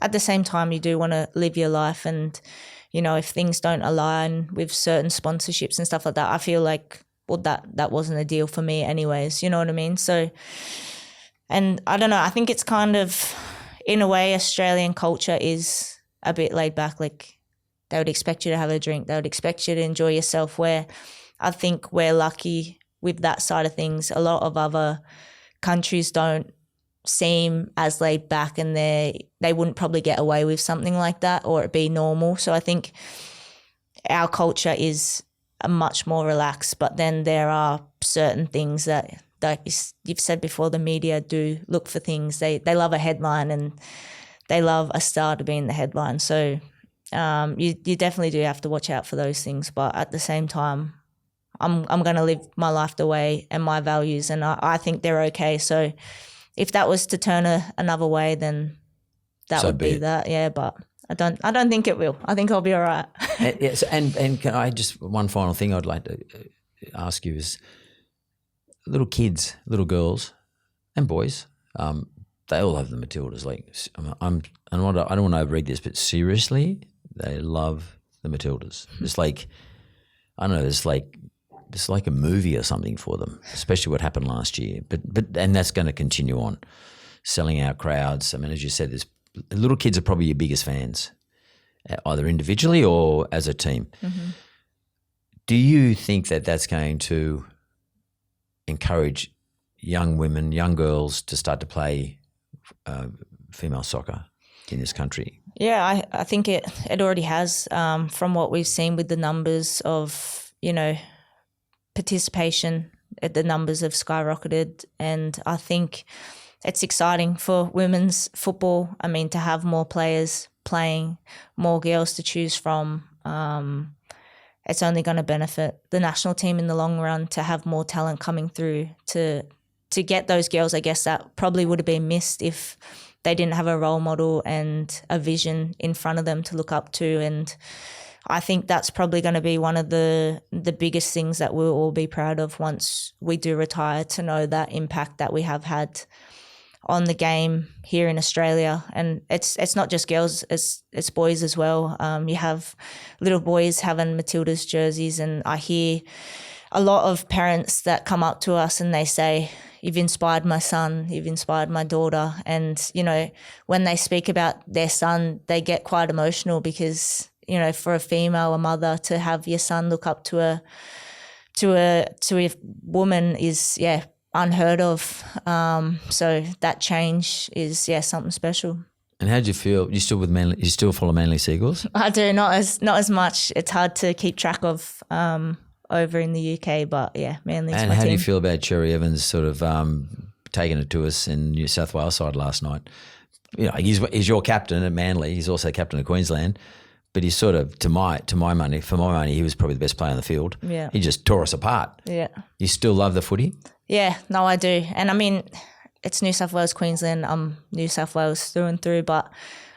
at the same time, you do want to live your life, and if things don't align with certain sponsorships and stuff like that, I feel like, well, that wasn't a deal for me anyways, you know what I mean? So And I don't know, I think it's kind of, in a way, Australian culture is a bit laid back. Like, they would expect you to have a drink. They would expect you to enjoy yourself, where I think we're lucky with that side of things. A lot of other countries don't seem as laid back, and they wouldn't probably get away with something like that, or it'd be normal. So I think our culture is much more relaxed, but then there are certain things that, like you've said before, the media do look for things. They love a headline, and they love a star to be in the headline. So you definitely do have to watch out for those things. But at the same time, I'm going to live my life the way and my values, and I think they're okay. So if that was to turn another way, then that would be that. Yeah, but I don't think it will. I think I'll be all right. Yes, and can I just, one final thing I'd like to ask you is, little kids, little girls and boys, they all have the Matildas. Like, I don't want to overread this, but seriously, they love the Matildas. It's like, I don't know, it's like a movie or something for them, especially what happened last year. But and that's going to continue on, selling out crowds. I mean, as you said, little kids are probably your biggest fans, either individually or as a team. Mm-hmm. Do you think that that's going to encourage young women, young girls to start to play female soccer in this country? Yeah, I think it already has, from what we've seen with the numbers of, participation. The numbers have skyrocketed, and I think it's exciting for women's football. I mean, to have more players playing, more girls to choose from, it's only going to benefit the national team in the long run, to have more talent coming through, to get those girls, I guess, that probably would have been missed if they didn't have a role model and a vision in front of them to look up to. And I think that's probably going to be one of the biggest things that we'll all be proud of once we do retire, to know that impact that we have had on the game here in Australia. And it's not just girls, it's boys as well. You have little boys having Matildas jerseys, and I hear a lot of parents that come up to us and they say, "You've inspired my son, you've inspired my daughter." And, when they speak about their son, they get quite emotional, because, for a female, a mother, to have your son look up to a woman is, unheard of. So that change is, something special. And how do you feel? You still with Manly? You still follow Manly Seagulls? I do, not as much. It's hard to keep track of over in the UK, but Manly's my team. And how do you feel about Cherry Evans sort of taking it to us in New South Wales side last night? He's your captain at Manly. He's also captain of Queensland. But he's sort of, for my money, he was probably the best player on the field. Yeah. He just tore us apart. Yeah. You still love the footy? Yeah, no, I do. And I mean, it's New South Wales, Queensland. I'm New South Wales through and through, but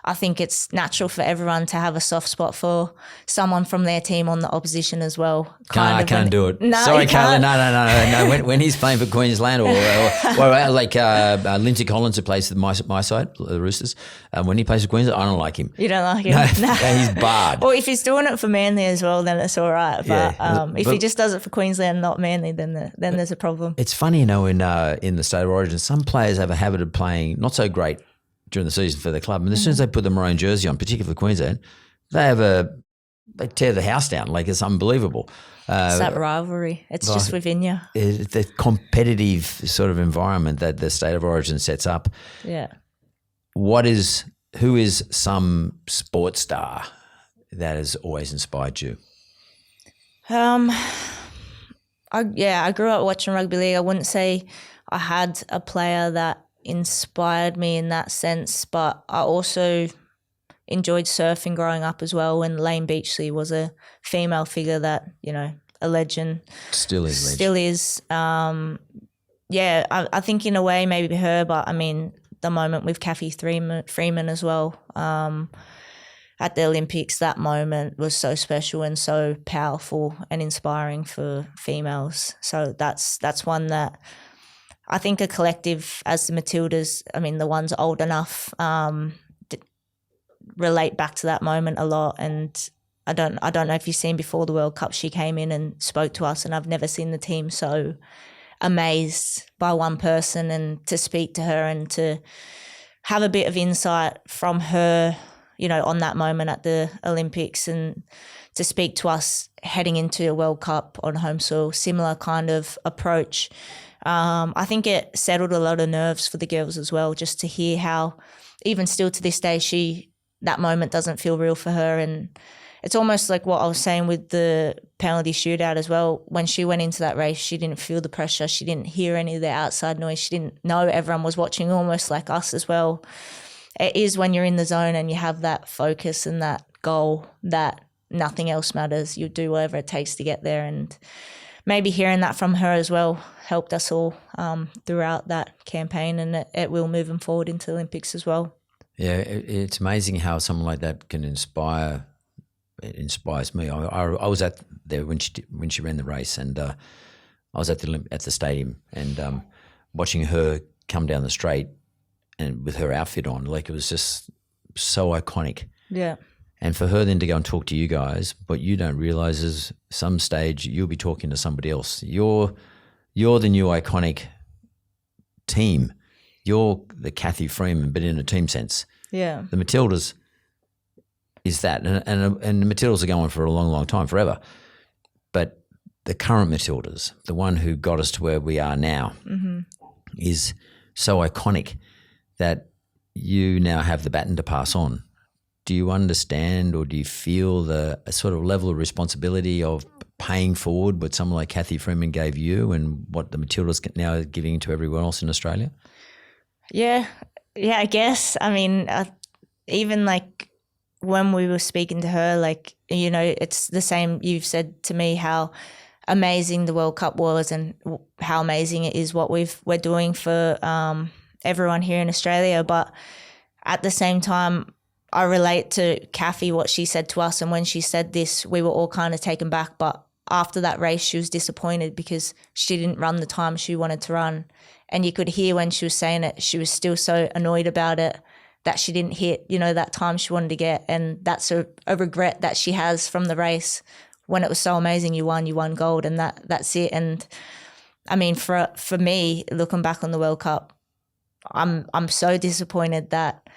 I think it's natural for everyone to have a soft spot for someone from their team on the opposition as well. I can't do it. No, sorry, Caitlin. No. When he's playing for Queensland, or like Lindsay Collins, who plays for my side, the Roosters, when he plays for Queensland, I don't like him. You don't like him? No, he's barred. Well, if he's doing it for Manly as well, then it's all right. But if he just does it for Queensland, not Manly, then there's a problem. It's funny, in the State of Origin, some players have a habit of playing not so great during the season for their club, and as soon as they put the maroon jersey on, particularly for Queensland, they tear the house down. Like, it's unbelievable. It's that rivalry. It's just within you. The competitive sort of environment that the State of Origin sets up. Yeah. Who is some sports star that has always inspired you? I grew up watching rugby league. I wouldn't say I had a player that inspired me in that sense, but I also enjoyed surfing growing up as well, when Lane Beachley was a female figure that, a legend. Still is. I think in a way maybe her, but I mean, the moment with Cathy Freeman as well, at the Olympics, that moment was so special and so powerful and inspiring for females. So that's one that I think a collective as the Matildas, I mean, the ones old enough, relate back to that moment a lot. And I don't know if you've seen before the World Cup, she came in and spoke to us, and I've never seen the team so amazed by one person, and to speak to her and to have a bit of insight from her, you know, on that moment at the Olympics, and to speak to us heading into a World Cup on home soil, similar kind of approach. I think it settled a lot of nerves for the girls as well, just to hear how, even still to this day, that moment doesn't feel real for her. And it's almost like what I was saying with the penalty shootout as well. When she went into that race, she didn't feel the pressure. She didn't hear any of the outside noise. She didn't know everyone was watching, almost like us as well. It is when you're in the zone and you have that focus and that goal that nothing else matters. You do whatever it takes to get there. And maybe hearing that from her as well helped us all throughout that campaign, and it will moving forward into the Olympics as well. Yeah, it's amazing how someone like that can inspire. It inspires me. I was at there when she ran the race, and I was at the stadium, and watching her come down the straight and with her outfit on, like, it was just so iconic. Yeah. And for her then to go and talk to you guys, what you don't realise is some stage you'll be talking to somebody else. You're the new iconic team. You're the Cathy Freeman, but in a team sense. Yeah. The Matildas is that, and the Matildas are going for a long, long time, forever. But the current Matildas, the one who got us to where we are now, is so iconic that you now have the baton to pass on. Do you understand, or do you feel a sort of level of responsibility of paying forward what someone like Cathy Freeman gave you and what the Matildas now are giving to everyone else in Australia? Yeah, I guess. I mean, even like when we were speaking to her, like, you know, it's the same. You've said to me how amazing the World Cup was and how amazing it is what we're doing for everyone here in Australia. But at the same time, I relate to Cathy, what she said to us, and when she said this, we were all kind of taken back. But after that race, she was disappointed because she didn't run the time she wanted to run. And you could hear when she was saying it, she was still so annoyed about it that she didn't hit, you know, that time she wanted to get. And that's a regret that she has from the race, when it was so amazing. You won gold, and that's it. And I mean, for me, looking back on the World Cup, I'm so disappointed that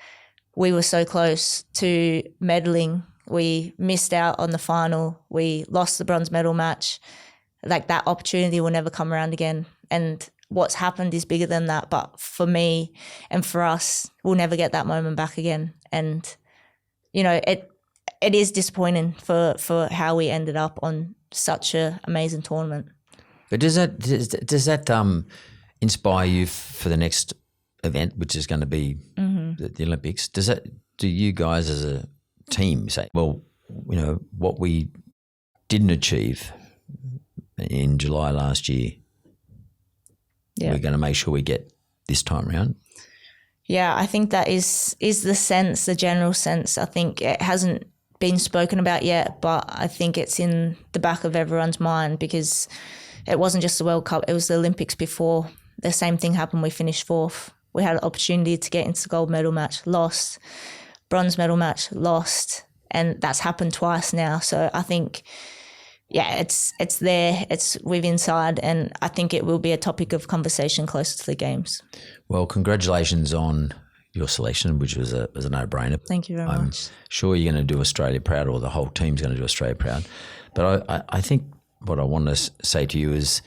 we were so close to medaling. We missed out on the final. We lost the bronze medal match. Like, that opportunity will never come around again. And what's happened is bigger than that. But for me and for us, we'll never get that moment back again. And, you know, it is disappointing for how we ended up on such an amazing tournament. But does that inspire you for the next event, which is going to be the Olympics? Do you guys as a team say, well, you know, what we didn't achieve in July last year, we're going to make sure we get this time around? Yeah, I think that is the general sense. I think it hasn't been spoken about yet, but I think it's in the back of everyone's mind, because it wasn't just the World Cup, it was the Olympics before. The same thing happened. We finished fourth. We had an opportunity to get into the gold medal match, lost. Bronze medal match, lost. And that's happened twice now. So I think, yeah, it's there. It's with inside, and I think it will be a topic of conversation closer to the Games. Well, congratulations on your selection, which was a no-brainer. Thank you very much. I'm sure you're going to do Australia proud, or the whole team's going to do Australia proud. But I think what I want to say to you is,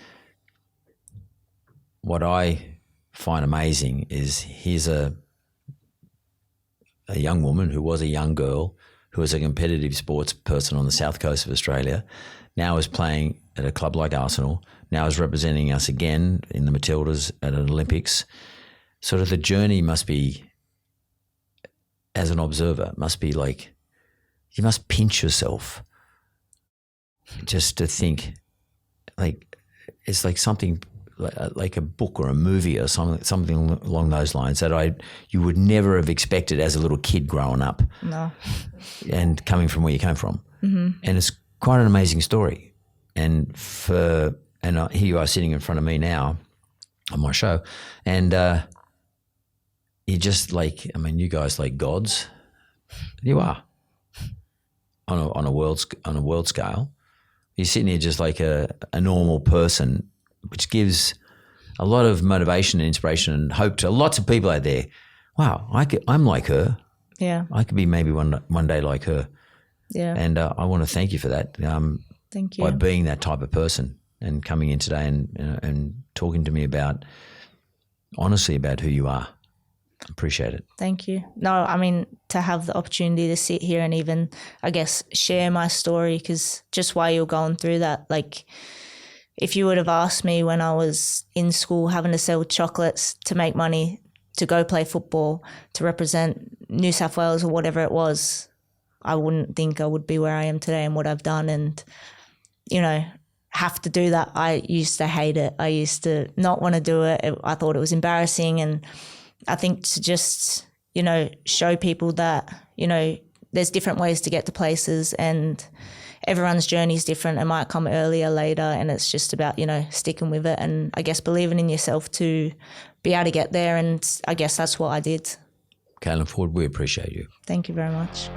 what I find amazing is, here's a young woman who was a young girl, who was a competitive sports person on the south coast of Australia, now is playing at a club like Arsenal, now is representing us again in the Matildas at an Olympics. Sort of the journey must be, as an observer, must be like, you must pinch yourself just to think, like, it's like something like a book or a movie or something along those lines that you would never have expected as a little kid growing up. No. And coming from where you came from. Mm-hmm. And it's quite an amazing story. And here you are sitting in front of me now on my show, and you're just like, I mean, you guys like gods. You are on a world scale. You're sitting here just like a normal person, which gives a lot of motivation and inspiration and hope to lots of people out there. Wow, I'm like her. Yeah. I could be maybe one day like her. Yeah. And I want to thank you for that. Thank you. By being that type of person and coming in today and talking to me honestly about who you are. Appreciate it. Thank you. No, I mean, to have the opportunity to sit here and even, I guess, share my story, because just while you're going through that, like, if you would have asked me when I was in school having to sell chocolates to make money to go play football, to represent New South Wales or whatever it was, I wouldn't think I would be where I am today and what I've done, and, you know, have to do that. I used to hate it. I used to not want to do it. I thought it was embarrassing. And I think to just, you know, show people that, you know, there's different ways to get to places and everyone's journey is different. It might come earlier, later, and it's just about, you know, sticking with it and I guess believing in yourself to be able to get there. And I guess that's what I did. Caitlin Foord, we appreciate you. Thank you very much.